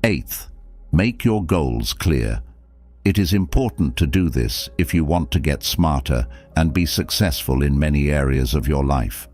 Eighth, make your goals clear. It is important to do this if you want to get smarter and be successful in many areas of your life.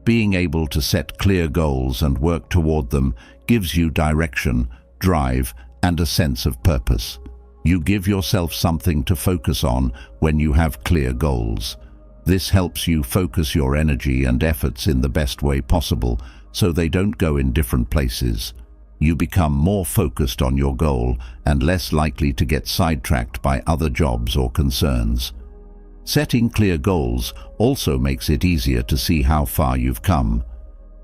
Being able to set clear goals and work toward them gives you direction, drive, and a sense of purpose. You give yourself something to focus on when you have clear goals. This helps you focus your energy and efforts in the best way possible so they don't go in different places. You become more focused on your goal and less likely to get sidetracked by other jobs or concerns. Setting clear goals also makes it easier to see how far you've come.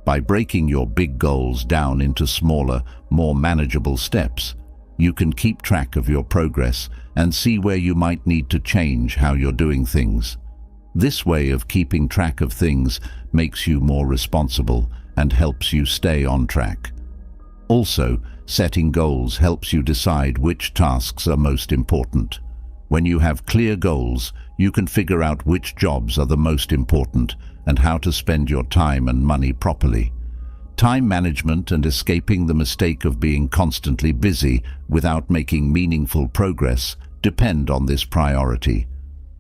By breaking your big goals down into smaller, more manageable steps, you can keep track of your progress and see where you might need to change how you're doing things. This way of keeping track of things makes you more responsible and helps you stay on track. Also, setting goals helps you decide which tasks are most important. When you have clear goals, you can figure out which jobs are the most important and how to spend your time and money properly. Time management and escaping the mistake of being constantly busy without making meaningful progress depend on this priority.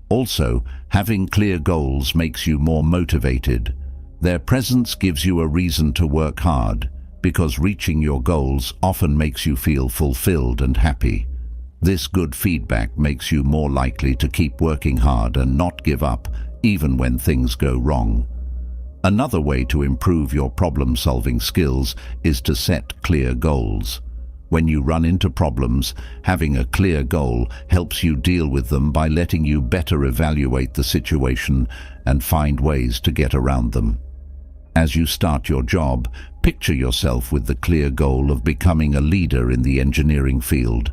Also, having clear goals makes you more motivated. Their presence gives you a reason to work hard, because reaching your goals often makes you feel fulfilled and happy. This good feedback makes you more likely to keep working hard and not give up, even when things go wrong. Another way to improve your problem-solving skills is to set clear goals. When you run into problems, having a clear goal helps you deal with them by letting you better evaluate the situation and find ways to get around them. As you start your job, picture yourself with the clear goal of becoming a leader in the engineering field.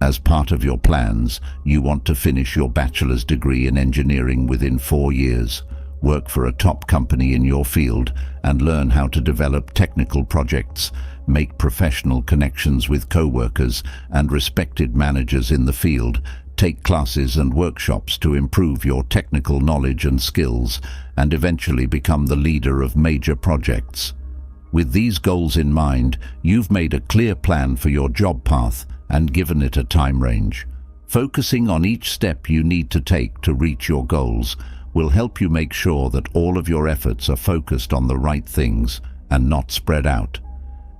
As part of your plans, you want to finish your bachelor's degree in engineering within 4 years, work for a top company in your field, and learn how to develop technical projects, make professional connections with co-workers and respected managers in the field, take classes and workshops to improve your technical knowledge and skills, and eventually become the leader of major projects. With these goals in mind, you've made a clear plan for your job path and given it a time range. Focusing on each step you need to take to reach your goals will help you make sure that all of your efforts are focused on the right things and not spread out.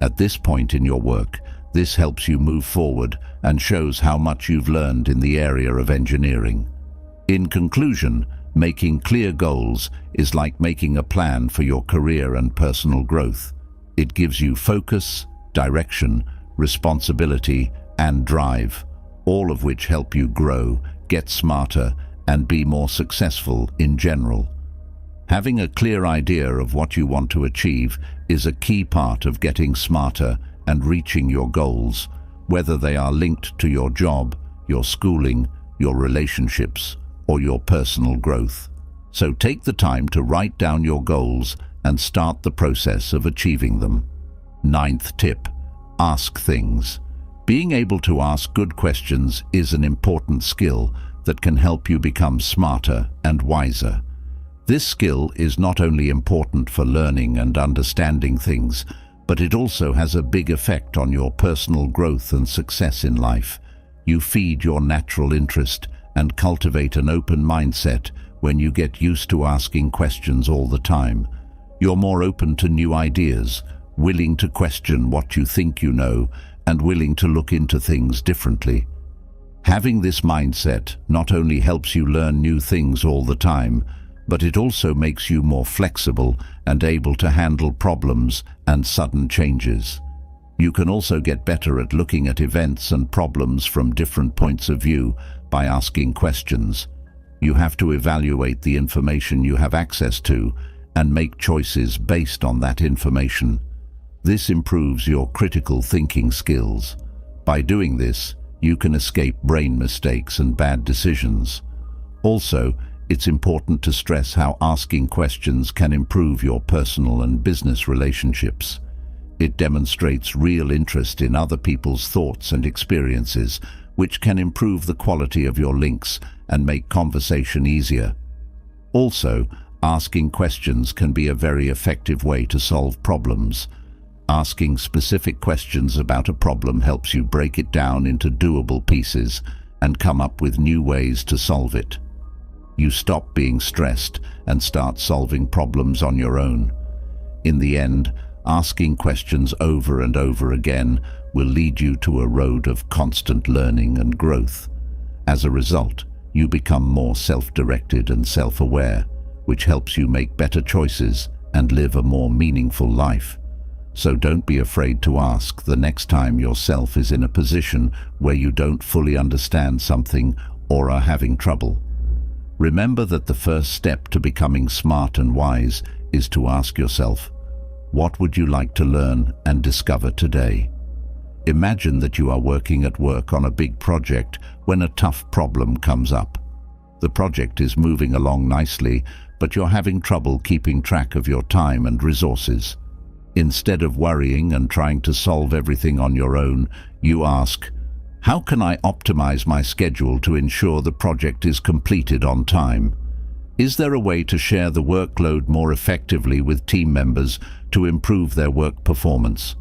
At this point in your work, this helps you move forward and shows how much you've learned in the area of engineering. In conclusion, making clear goals is like making a plan for your career and personal growth. It gives you focus, direction, responsibility, and drive, all of which help you grow, get smarter, and be more successful in general. Having a clear idea of what you want to achieve is a key part of getting smarter and reaching your goals, whether they are linked to your job, your schooling, your relationships, or your personal growth. So take the time to write down your goals and start the process of achieving them. Ninth tip, ask things. Being able to ask good questions is an important skill that can help you become smarter and wiser. This skill is not only important for learning and understanding things, but it also has a big effect on your personal growth and success in life. You feed your natural interest and cultivate an open mindset when you get used to asking questions all the time. You're more open to new ideas, willing to question what you think you know, and willing to look into things differently. Having this mindset not only helps you learn new things all the time, but it also makes you more flexible and able to handle problems and sudden changes. You can also get better at looking at events and problems from different points of view by asking questions. You have to evaluate the information you have access to and make choices based on that information. This improves your critical thinking skills. By doing this, you can escape brain mistakes and bad decisions. Also, it's important to stress how asking questions can improve your personal and business relationships. It demonstrates real interest in other people's thoughts and experiences, which can improve the quality of your links and make conversation easier. Also, asking questions can be a very effective way to solve problems. Asking specific questions about a problem helps you break it down into doable pieces and come up with new ways to solve it. You stop being stressed and start solving problems on your own. In the end, asking questions over and over again will lead you to a road of constant learning and growth. As a result, you become more self-directed and self-aware, which helps you make better choices and live a more meaningful life. So don't be afraid to ask the next time yourself is in a position where you don't fully understand something or are having trouble. Remember that the first step to becoming smart and wise is to ask yourself, what would you like to learn and discover today? Imagine that you are working at work on a big project when a tough problem comes up. The project is moving along nicely, but you're having trouble keeping track of your time and resources. Instead of worrying and trying to solve everything on your own, you ask, how can I optimize my schedule to ensure the project is completed on time? Is there a way to share the workload more effectively with team members to improve their work performance?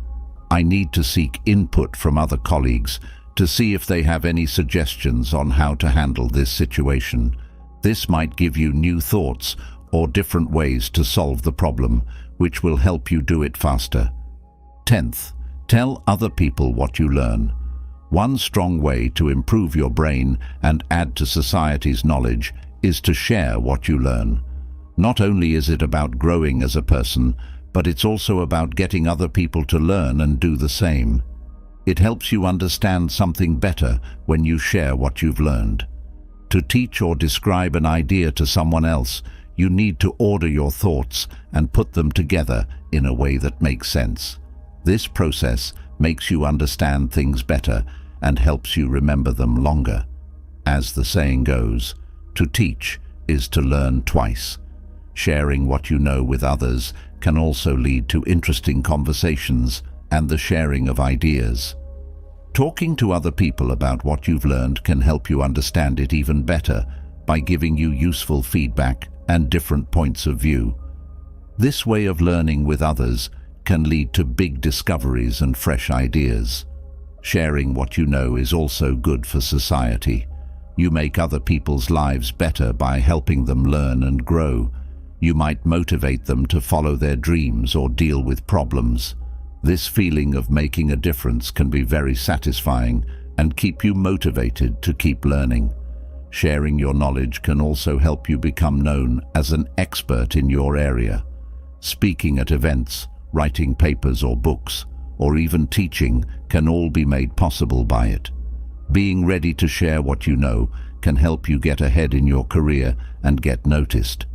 I need to seek input from other colleagues to see if they have any suggestions on how to handle this situation. This might give you new thoughts or different ways to solve the problem, which will help you do it faster. 10th, tell other people what you learn. One strong way to improve your brain and add to society's knowledge is to share what you learn. Not only is it about growing as a person, but it's also about getting other people to learn and do the same. It helps you understand something better when you share what you've learned. To teach or describe an idea to someone else, you need to order your thoughts and put them together in a way that makes sense. This process makes you understand things better and helps you remember them longer. As the saying goes, to teach is to learn twice. Sharing what you know with others can also lead to interesting conversations and the sharing of ideas. Talking to other people about what you've learned can help you understand it even better by giving you useful feedback and different points of view. This way of learning with others can lead to big discoveries and fresh ideas. Sharing what you know is also good for society. You make other people's lives better by helping them learn and grow. You might motivate them to follow their dreams or deal with problems. This feeling of making a difference can be very satisfying and keep you motivated to keep learning. Sharing your knowledge can also help you become known as an expert in your area. Speaking at events, writing papers or books, or even teaching can all be made possible by it. Being ready to share what you know can help you get ahead in your career and get noticed.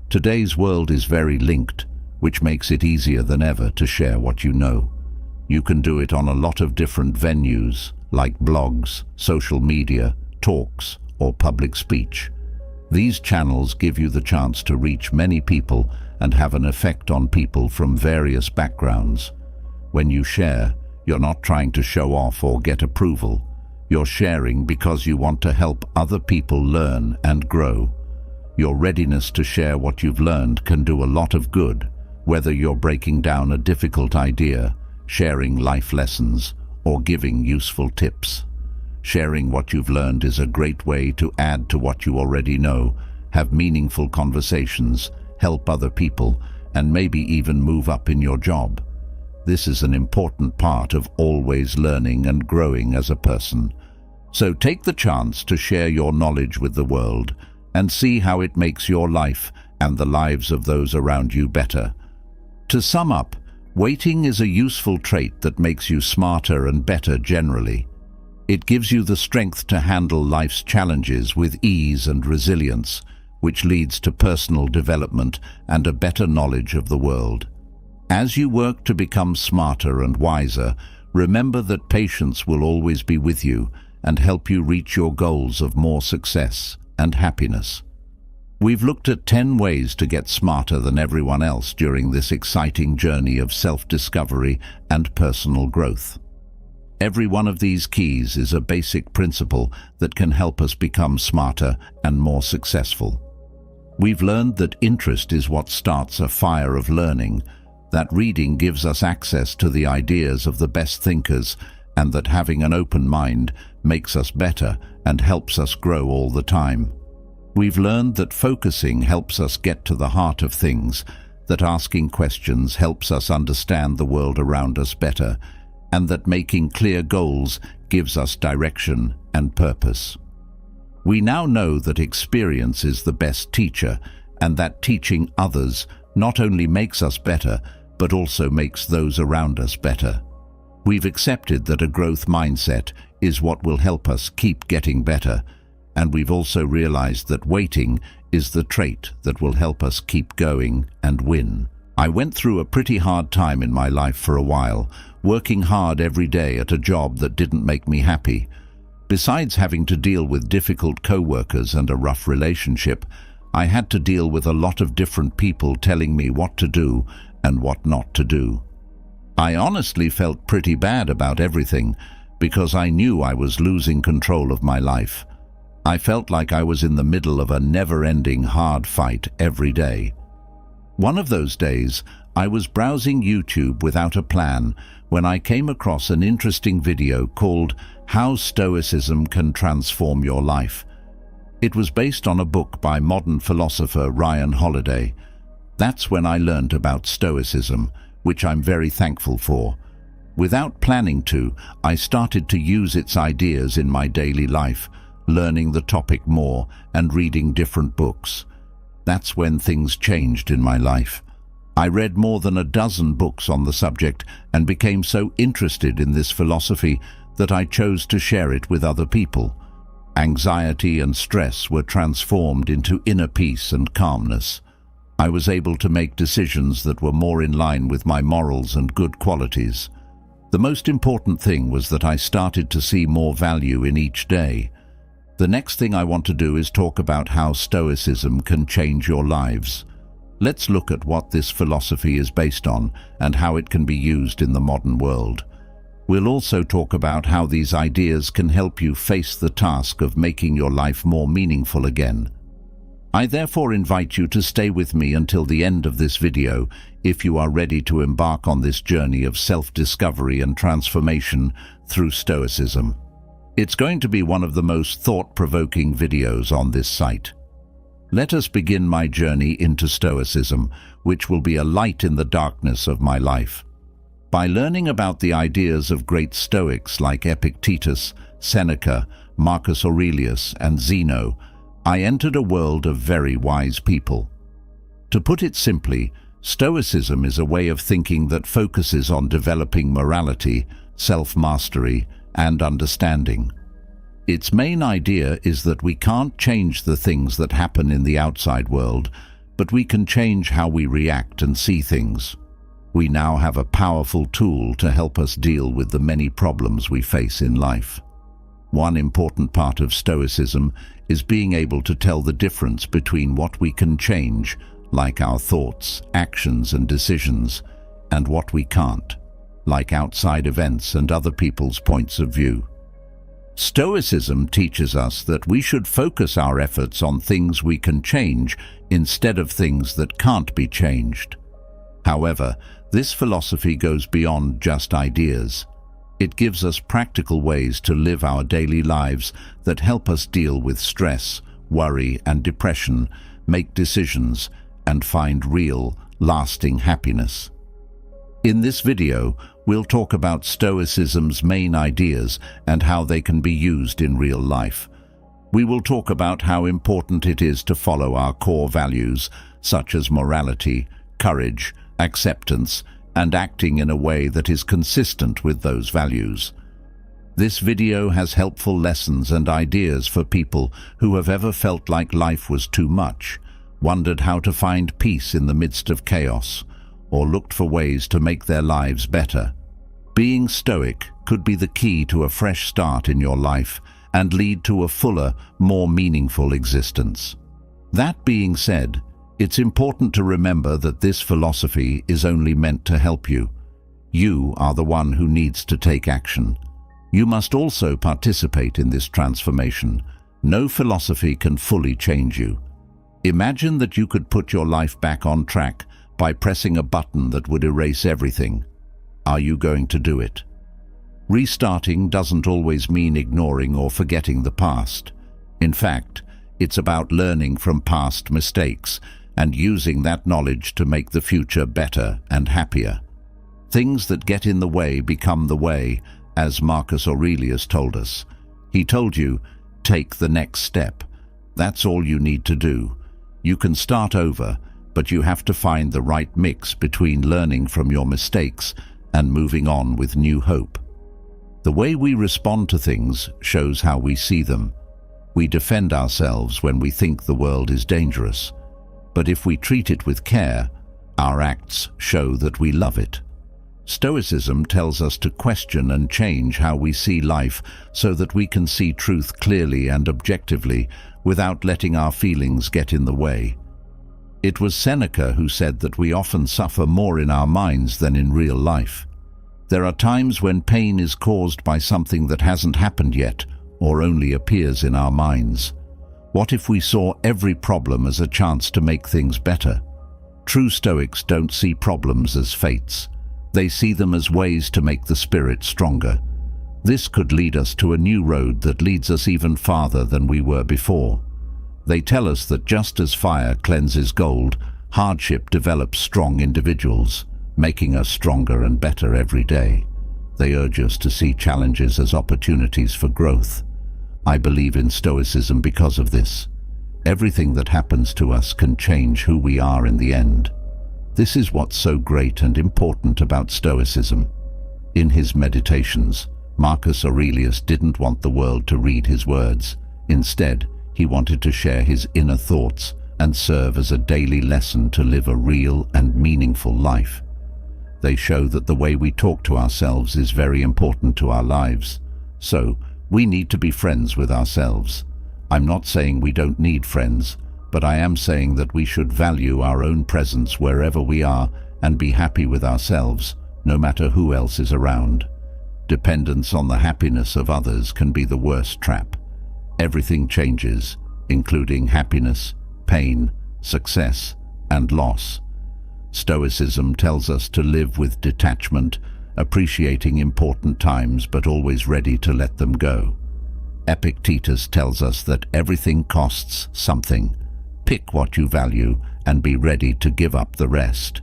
Today's world is very linked, which makes it easier than ever to share what you know. You can do it on a lot of different venues, like blogs, social media, talks, or public speech. These channels give you the chance to reach many people and have an effect on people from various backgrounds. When you share, you're not trying to show off or get approval. You're sharing because you want to help other people learn and grow. Your readiness to share what you've learned can do a lot of good, whether you're breaking down a difficult idea, sharing life lessons, or giving useful tips. Sharing what you've learned is a great way to add to what you already know, have meaningful conversations, help other people, and maybe even move up in your job. This is an important part of always learning and growing as a person. So take the chance to share your knowledge with the world and see how it makes your life and the lives of those around you better. To sum up, waiting is a useful trait that makes you smarter and better generally. It gives you the strength to handle life's challenges with ease and resilience, which leads to personal development and a better knowledge of the world. As you work to become smarter and wiser, remember that patience will always be with you and help you reach your goals of more success and happiness. We've looked at 10 ways to get smarter than everyone else during this exciting journey of self-discovery and personal growth. Every one of these keys is a basic principle that can help us become smarter and more successful. We've learned that interest is what starts a fire of learning, that reading gives us access to the ideas of the best thinkers, and that having an open mind makes us better and helps us grow all the time. We've learned that focusing helps us get to the heart of things, that asking questions helps us understand the world around us better, and that making clear goals gives us direction and purpose. We now know that experience is the best teacher, and that teaching others not only makes us better, but also makes those around us better. We've accepted that a growth mindset is what will help us keep getting better, and we've also realized that waiting is the trait that will help us keep going and win. I went through a pretty hard time in my life for a while, working hard every day at a job that didn't make me happy. Besides having to deal with difficult co-workers and a rough relationship, I had to deal with a lot of different people telling me what to do and what not to do. I honestly felt pretty bad about everything because I knew I was losing control of my life. I felt like I was in the middle of a never-ending hard fight every day. One of those days, I was browsing YouTube without a plan when I came across an interesting video called How Stoicism Can Transform Your Life. It was based on a book by modern philosopher Ryan Holiday. That's when I learned about Stoicism, which I'm very thankful for. Without planning to, I started to use its ideas in my daily life, learning the topic more and reading different books. That's when things changed in my life. I read more than a dozen books on the subject and became so interested in this philosophy that I chose to share it with other people. Anxiety and stress were transformed into inner peace and calmness. I was able to make decisions that were more in line with my morals and good qualities. The most important thing was that I started to see more value in each day. The next thing I want to do is talk about how Stoicism can change your lives. Let's look at what this philosophy is based on and how it can be used in the modern world. We'll also talk about how these ideas can help you face the task of making your life more meaningful again. I therefore invite you to stay with me until the end of this video if you are ready to embark on this journey of self-discovery and transformation through Stoicism. It's going to be one of the most thought-provoking videos on this site. Let us begin my journey into Stoicism, which will be a light in the darkness of my life. By learning about the ideas of great Stoics like Epictetus, Seneca, Marcus Aurelius, and Zeno, I entered a world of very wise people. To put it simply, Stoicism is a way of thinking that focuses on developing morality, self-mastery, and understanding. Its main idea is that we can't change the things that happen in the outside world, but we can change how we react and see things. We now have a powerful tool to help us deal with the many problems we face in life. One important part of Stoicism is being able to tell the difference between what we can change, like our thoughts, actions, and decisions, and what we can't, like outside events and other people's points of view. Stoicism teaches us that we should focus our efforts on things we can change instead of things that can't be changed. However, this philosophy goes beyond just ideas. It gives us practical ways to live our daily lives that help us deal with stress, worry, and depression, make decisions, and find real, lasting happiness. In this video, we'll talk about Stoicism's main ideas and how they can be used in real life. We will talk about how important it is to follow our core values, such as morality, courage, acceptance, and acting in a way that is consistent with those values. This video has helpful lessons and ideas for people who have ever felt like life was too much, wondered how to find peace in the midst of chaos, or looked for ways to make their lives better. Being stoic could be the key to a fresh start in your life and lead to a fuller, more meaningful existence. That being said, it's important to remember that this philosophy is only meant to help you. You are the one who needs to take action. You must also participate in this transformation. No philosophy can fully change you. Imagine that you could put your life back on track by pressing a button that would erase everything. Are you going to do it? Restarting doesn't always mean ignoring or forgetting the past. In fact, it's about learning from past mistakes and using that knowledge to make the future better and happier. Things that get in the way become the way, as Marcus Aurelius told us. He told you, take the next step. That's all you need to do. You can start over, but you have to find the right mix between learning from your mistakes and moving on with new hope. The way we respond to things shows how we see them. We defend ourselves when we think the world is dangerous, but if we treat it with care, our acts show that we love it. Stoicism tells us to question and change how we see life so that we can see truth clearly and objectively without letting our feelings get in the way. It was Seneca who said that we often suffer more in our minds than in real life. There are times when pain is caused by something that hasn't happened yet or only appears in our minds. What if we saw every problem as a chance to make things better? True Stoics don't see problems as fates. They see them as ways to make the spirit stronger. This could lead us to a new road that leads us even farther than we were before. They tell us that just as fire cleanses gold, hardship develops strong individuals, making us stronger and better every day. They urge us to see challenges as opportunities for growth. I believe in Stoicism because of this. Everything that happens to us can change who we are in the end. This is what's so great and important about Stoicism. In his meditations, Marcus Aurelius didn't want the world to read his words. Instead, he wanted to share his inner thoughts and serve as a daily lesson to live a real and meaningful life. They show that the way we talk to ourselves is very important to our lives. So, we need to be friends with ourselves. I'm not saying we don't need friends, but I am saying that we should value our own presence wherever we are and be happy with ourselves, no matter who else is around. Dependence on the happiness of others can be the worst trap. Everything changes, including happiness, pain, success, and loss. Stoicism tells us to live with detachment, appreciating important times but always ready to let them go. Epictetus tells us that everything costs something. Pick what you value and be ready to give up the rest.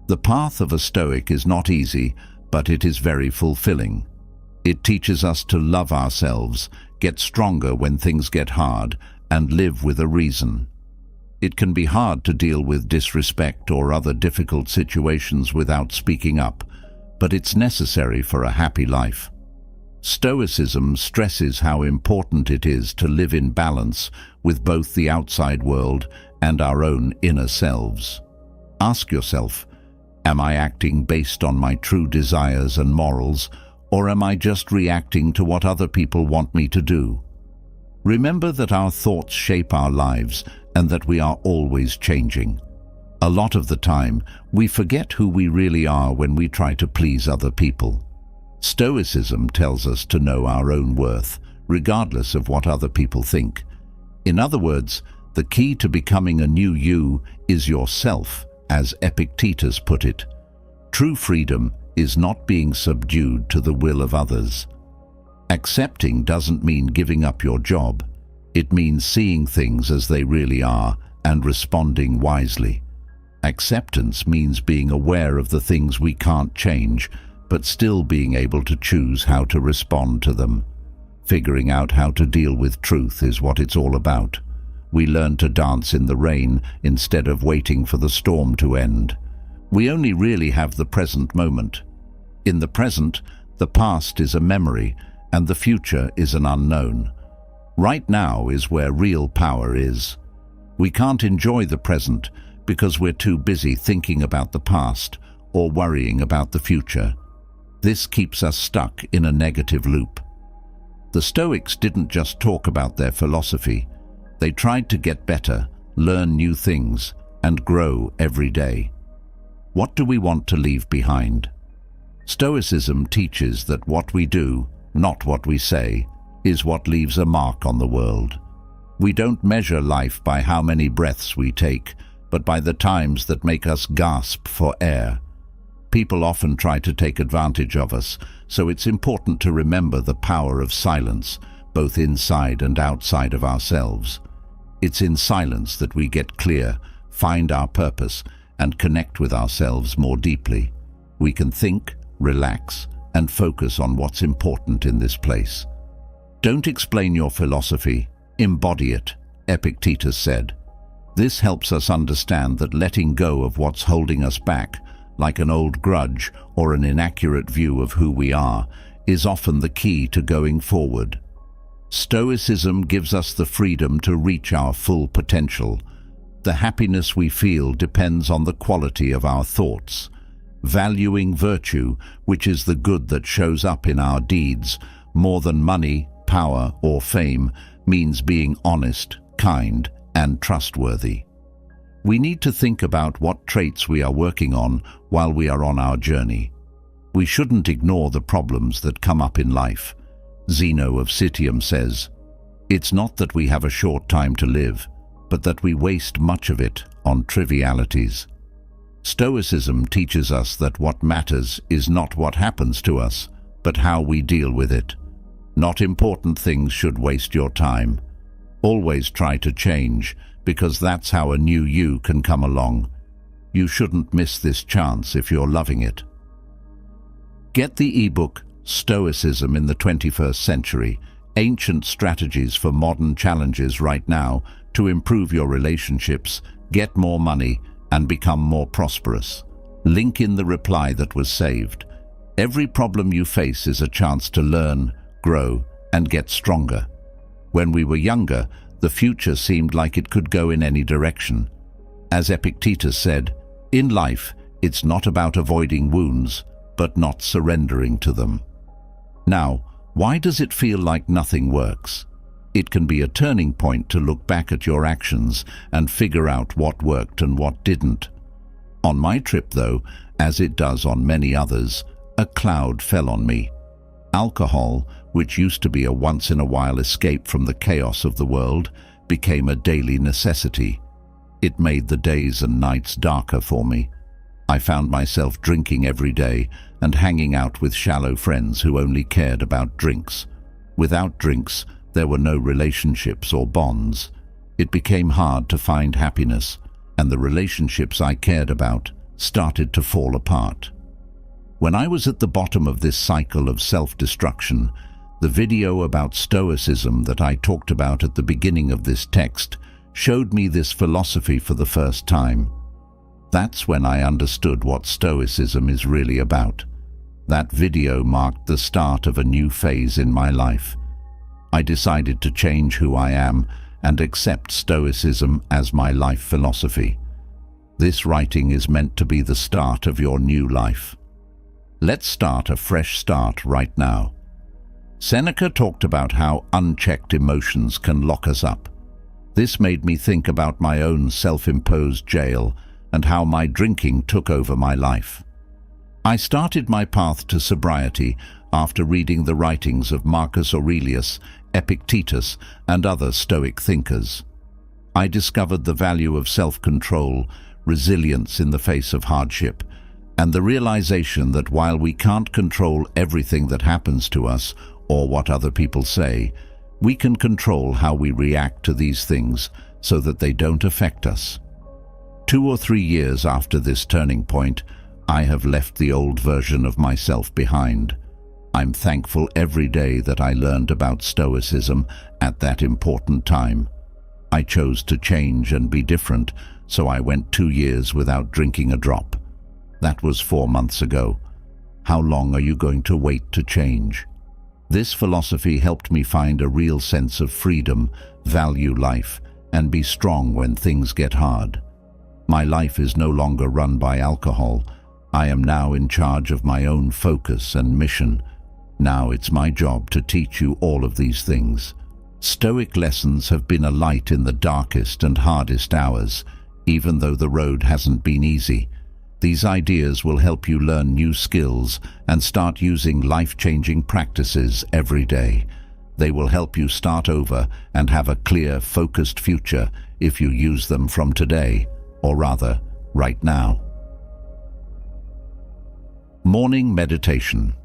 The path of a Stoic is not easy, but it is very fulfilling. It teaches us to love ourselves, get stronger when things get hard, and live with a reason. It can be hard to deal with disrespect or other difficult situations without speaking up, but it's necessary for a happy life. Stoicism stresses how important it is to live in balance with both the outside world and our own inner selves. Ask yourself, am I acting based on my true desires and morals, or am I just reacting to what other people want me to do? Remember that our thoughts shape our lives and that we are always changing. A lot of the time, we forget who we really are when we try to please other people. Stoicism tells us to know our own worth, regardless of what other people think. In other words, the key to becoming a new you is yourself, as Epictetus put it. True freedom is not being subdued to the will of others. Accepting doesn't mean giving up your job. It means seeing things as they really are and responding wisely. Acceptance means being aware of the things we can't change, but still being able to choose how to respond to them. Figuring out how to deal with truth is what it's all about. We learn to dance in the rain instead of waiting for the storm to end. We only really have the present moment. In the present, the past is a memory, and the future is an unknown. Right now is where real power is. We can't enjoy the present because we're too busy thinking about the past or worrying about the future. This keeps us stuck in a negative loop. The Stoics didn't just talk about their philosophy. They tried to get better, learn new things, and grow every day. What do we want to leave behind? Stoicism teaches that what we do, not what we say, is what leaves a mark on the world. We don't measure life by how many breaths we take, but by the times that make us gasp for air. People often try to take advantage of us, so it's important to remember the power of silence, both inside and outside of ourselves. It's in silence that we get clear, find our purpose, and connect with ourselves more deeply. We can think, relax, and focus on what's important in this place. Don't explain your philosophy, embody it, Epictetus said. This helps us understand that letting go of what's holding us back, like an old grudge or an inaccurate view of who we are, is often the key to going forward. Stoicism gives us the freedom to reach our full potential. The happiness we feel depends on the quality of our thoughts. Valuing virtue, which is the good that shows up in our deeds, more than money, power, or fame, means being honest, kind, and trustworthy. We need to think about what traits we are working on while we are on our journey. We shouldn't ignore the problems that come up in life. Zeno of Citium says, "It's not that we have a short time to live, but that we waste much of it on trivialities." Stoicism teaches us that what matters is not what happens to us, but how we deal with it. Not important things should waste your time. Always try to change, because that's how a new you can come along. You shouldn't miss this chance if you're loving it. Get the ebook Stoicism in the 21st Century, Ancient Strategies for Modern Challenges right now to improve your relationships, get more money, and become more prosperous. Link in the reply that was saved. Every problem you face is a chance to learn, grow, and get stronger. When we were younger, the future seemed like it could go in any direction. As Epictetus said, in life, it's not about avoiding wounds, but not surrendering to them. Now, why does it feel like nothing works? It can be a turning point to look back at your actions and figure out what worked and what didn't. On my trip, though, as it does on many others, a cloud fell on me. Alcohol, which used to be a once-in-a-while escape from the chaos of the world, became a daily necessity. It made the days and nights darker for me. I found myself drinking every day and hanging out with shallow friends who only cared about drinks. Without drinks, there were no relationships or bonds. It became hard to find happiness, and the relationships I cared about started to fall apart. When I was at the bottom of this cycle of self-destruction, the video about Stoicism that I talked about at the beginning of this text showed me this philosophy for the first time. That's when I understood what Stoicism is really about. That video marked the start of a new phase in my life. I decided to change who I am and accept Stoicism as my life philosophy. This writing is meant to be the start of your new life. Let's start a fresh start right now. Seneca talked about how unchecked emotions can lock us up. This made me think about my own self-imposed jail and how my drinking took over my life. I started my path to sobriety after reading the writings of Marcus Aurelius, Epictetus, and other Stoic thinkers. I discovered the value of self-control, resilience in the face of hardship, and the realization that while we can't control everything that happens to us or what other people say, we can control how we react to these things so that they don't affect us. 2 or 3 years after this turning point, I have left the old version of myself behind. I'm thankful every day that I learned about Stoicism at that important time. I chose to change and be different, so I went 2 years without drinking a drop. That was 4 months ago. How long are you going to wait to change? This philosophy helped me find a real sense of freedom, value life, and be strong when things get hard. My life is no longer run by alcohol. I am now in charge of my own focus and mission. Now it's my job to teach you all of these things. Stoic lessons have been a light in the darkest and hardest hours, even though the road hasn't been easy. These ideas will help you learn new skills and start using life-changing practices every day. They will help you start over and have a clear, focused future if you use them from today, or rather, right now. Morning meditation.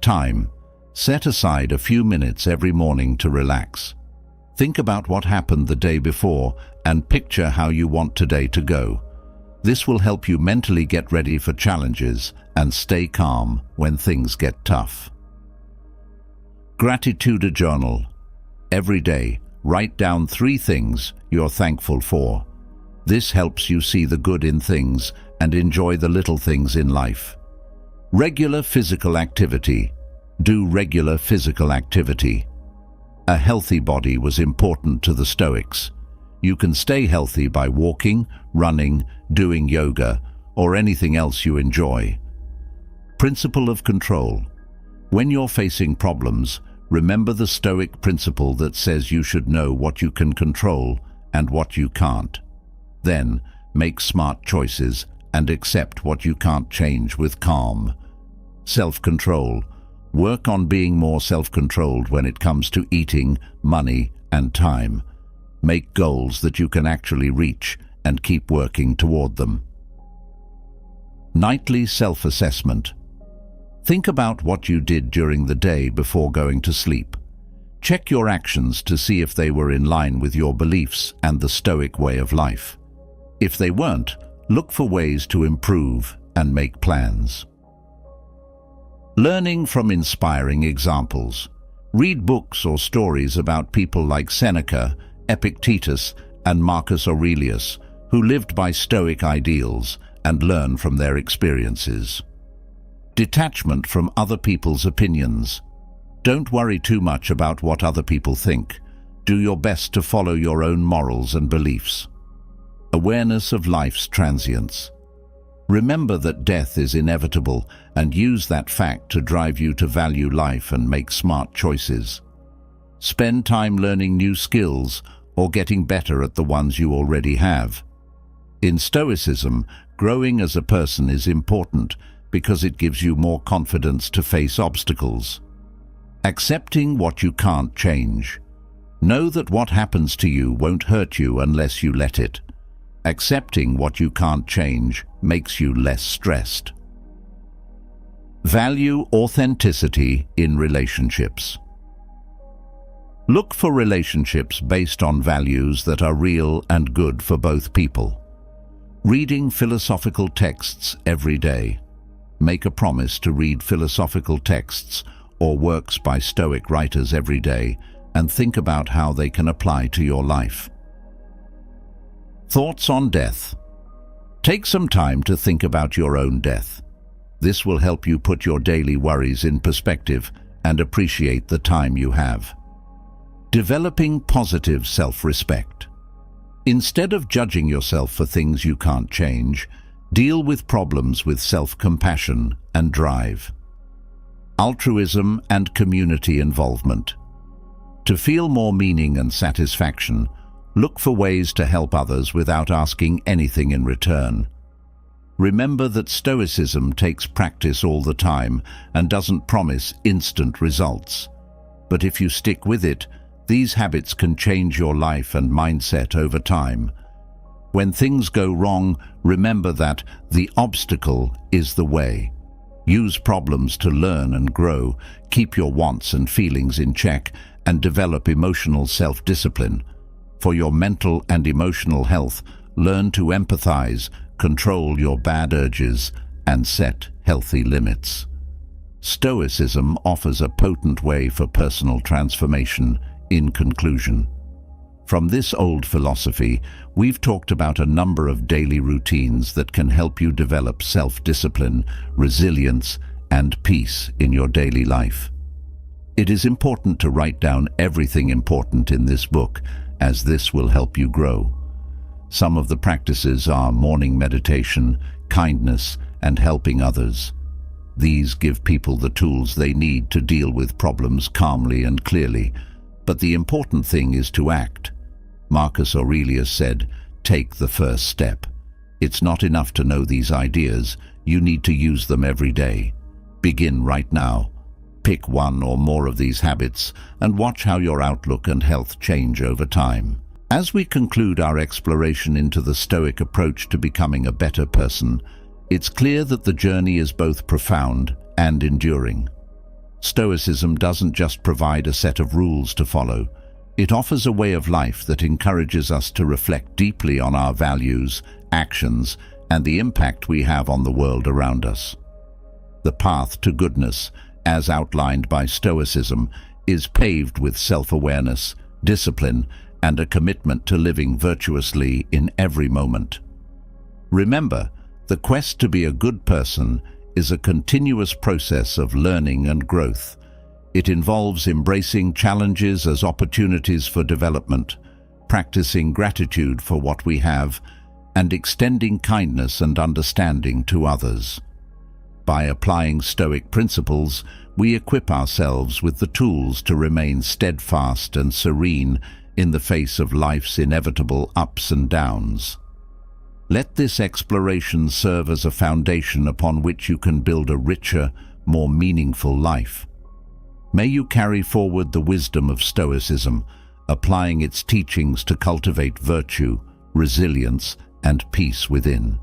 Time. Set aside a few minutes every morning to relax. Think about what happened the day before and picture how you want today to go. This will help you mentally get ready for challenges and stay calm when things get tough. Gratitude journal. Every day, write down 3 things you're thankful for. This helps you see the good in things and enjoy the little things in life. Regular physical activity. Do regular physical activity. A healthy body was important to the Stoics. You can stay healthy by walking, running, doing yoga, or anything else you enjoy. Principle of control. When you're facing problems, remember the Stoic principle that says you should know what you can control and what you can't. Then, make smart choices and accept what you can't change with calm. Self-control. Work on being more self-controlled when it comes to eating, money, and time. Make goals that you can actually reach and keep working toward them. Nightly self-assessment. Think about what you did during the day before going to sleep. Check your actions to see if they were in line with your beliefs and the Stoic way of life. If they weren't, look for ways to improve and make plans. Learning from inspiring examples. Read books or stories about people like Seneca, Epictetus, and Marcus Aurelius, who lived by Stoic ideals, and learn from their experiences. Detachment from other people's opinions. Don't worry too much about what other people think. Do your best to follow your own morals and beliefs. Awareness of life's transience. Remember that death is inevitable and use that fact to drive you to value life and make smart choices. Spend time learning new skills or getting better at the ones you already have. In Stoicism, growing as a person is important because it gives you more confidence to face obstacles. Accepting what you can't change. Know that what happens to you won't hurt you unless you let it. Accepting what you can't change makes you less stressed. Value authenticity in relationships. Look for relationships based on values that are real and good for both people. Reading philosophical texts every day. Make a promise to read philosophical texts or works by Stoic writers every day and think about how they can apply to your life. Thoughts on death. Take some time to think about your own death. This will help you put your daily worries in perspective and appreciate the time you have. Developing positive self-respect. Instead of judging yourself for things you can't change, deal with problems with self-compassion and drive. Altruism and community involvement. To feel more meaning and satisfaction, look for ways to help others without asking anything in return. Remember that Stoicism takes practice all the time and doesn't promise instant results. But if you stick with it, these habits can change your life and mindset over time. When things go wrong, remember that the obstacle is the way. Use problems to learn and grow, keep your wants and feelings in check, and develop emotional self-discipline. For your mental and emotional health, learn to empathize, control your bad urges, and set healthy limits. Stoicism offers a potent way for personal transformation. In conclusion, from this old philosophy, we've talked about a number of daily routines that can help you develop self-discipline, resilience, and peace in your daily life. It is important to write down everything important in this book, as this will help you grow. Some of the practices are morning meditation, kindness, and helping others. These give people the tools they need to deal with problems calmly and clearly, but the important thing is to act. Marcus Aurelius said, "Take the first step." It's not enough to know these ideas, you need to use them every day. Begin right now. Pick one or more of these habits and watch how your outlook and health change over time. As we conclude our exploration into the Stoic approach to becoming a better person, it's clear that the journey is both profound and enduring. Stoicism doesn't just provide a set of rules to follow. It offers a way of life that encourages us to reflect deeply on our values, actions, and the impact we have on the world around us. The path to goodness, as outlined by Stoicism, is paved with self-awareness, discipline, and a commitment to living virtuously in every moment. Remember, the quest to be a good person is a continuous process of learning and growth. It involves embracing challenges as opportunities for development, practicing gratitude for what we have, and extending kindness and understanding to others. By applying Stoic principles, we equip ourselves with the tools to remain steadfast and serene in the face of life's inevitable ups and downs. Let this exploration serve as a foundation upon which you can build a richer, more meaningful life. May you carry forward the wisdom of Stoicism, applying its teachings to cultivate virtue, resilience, and peace within.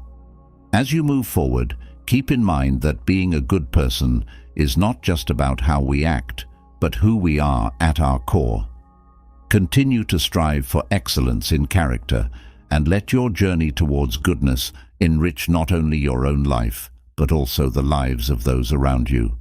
As you move forward, keep in mind that being a good person is not just about how we act, but who we are at our core. Continue to strive for excellence in character, and let your journey towards goodness enrich not only your own life, but also the lives of those around you.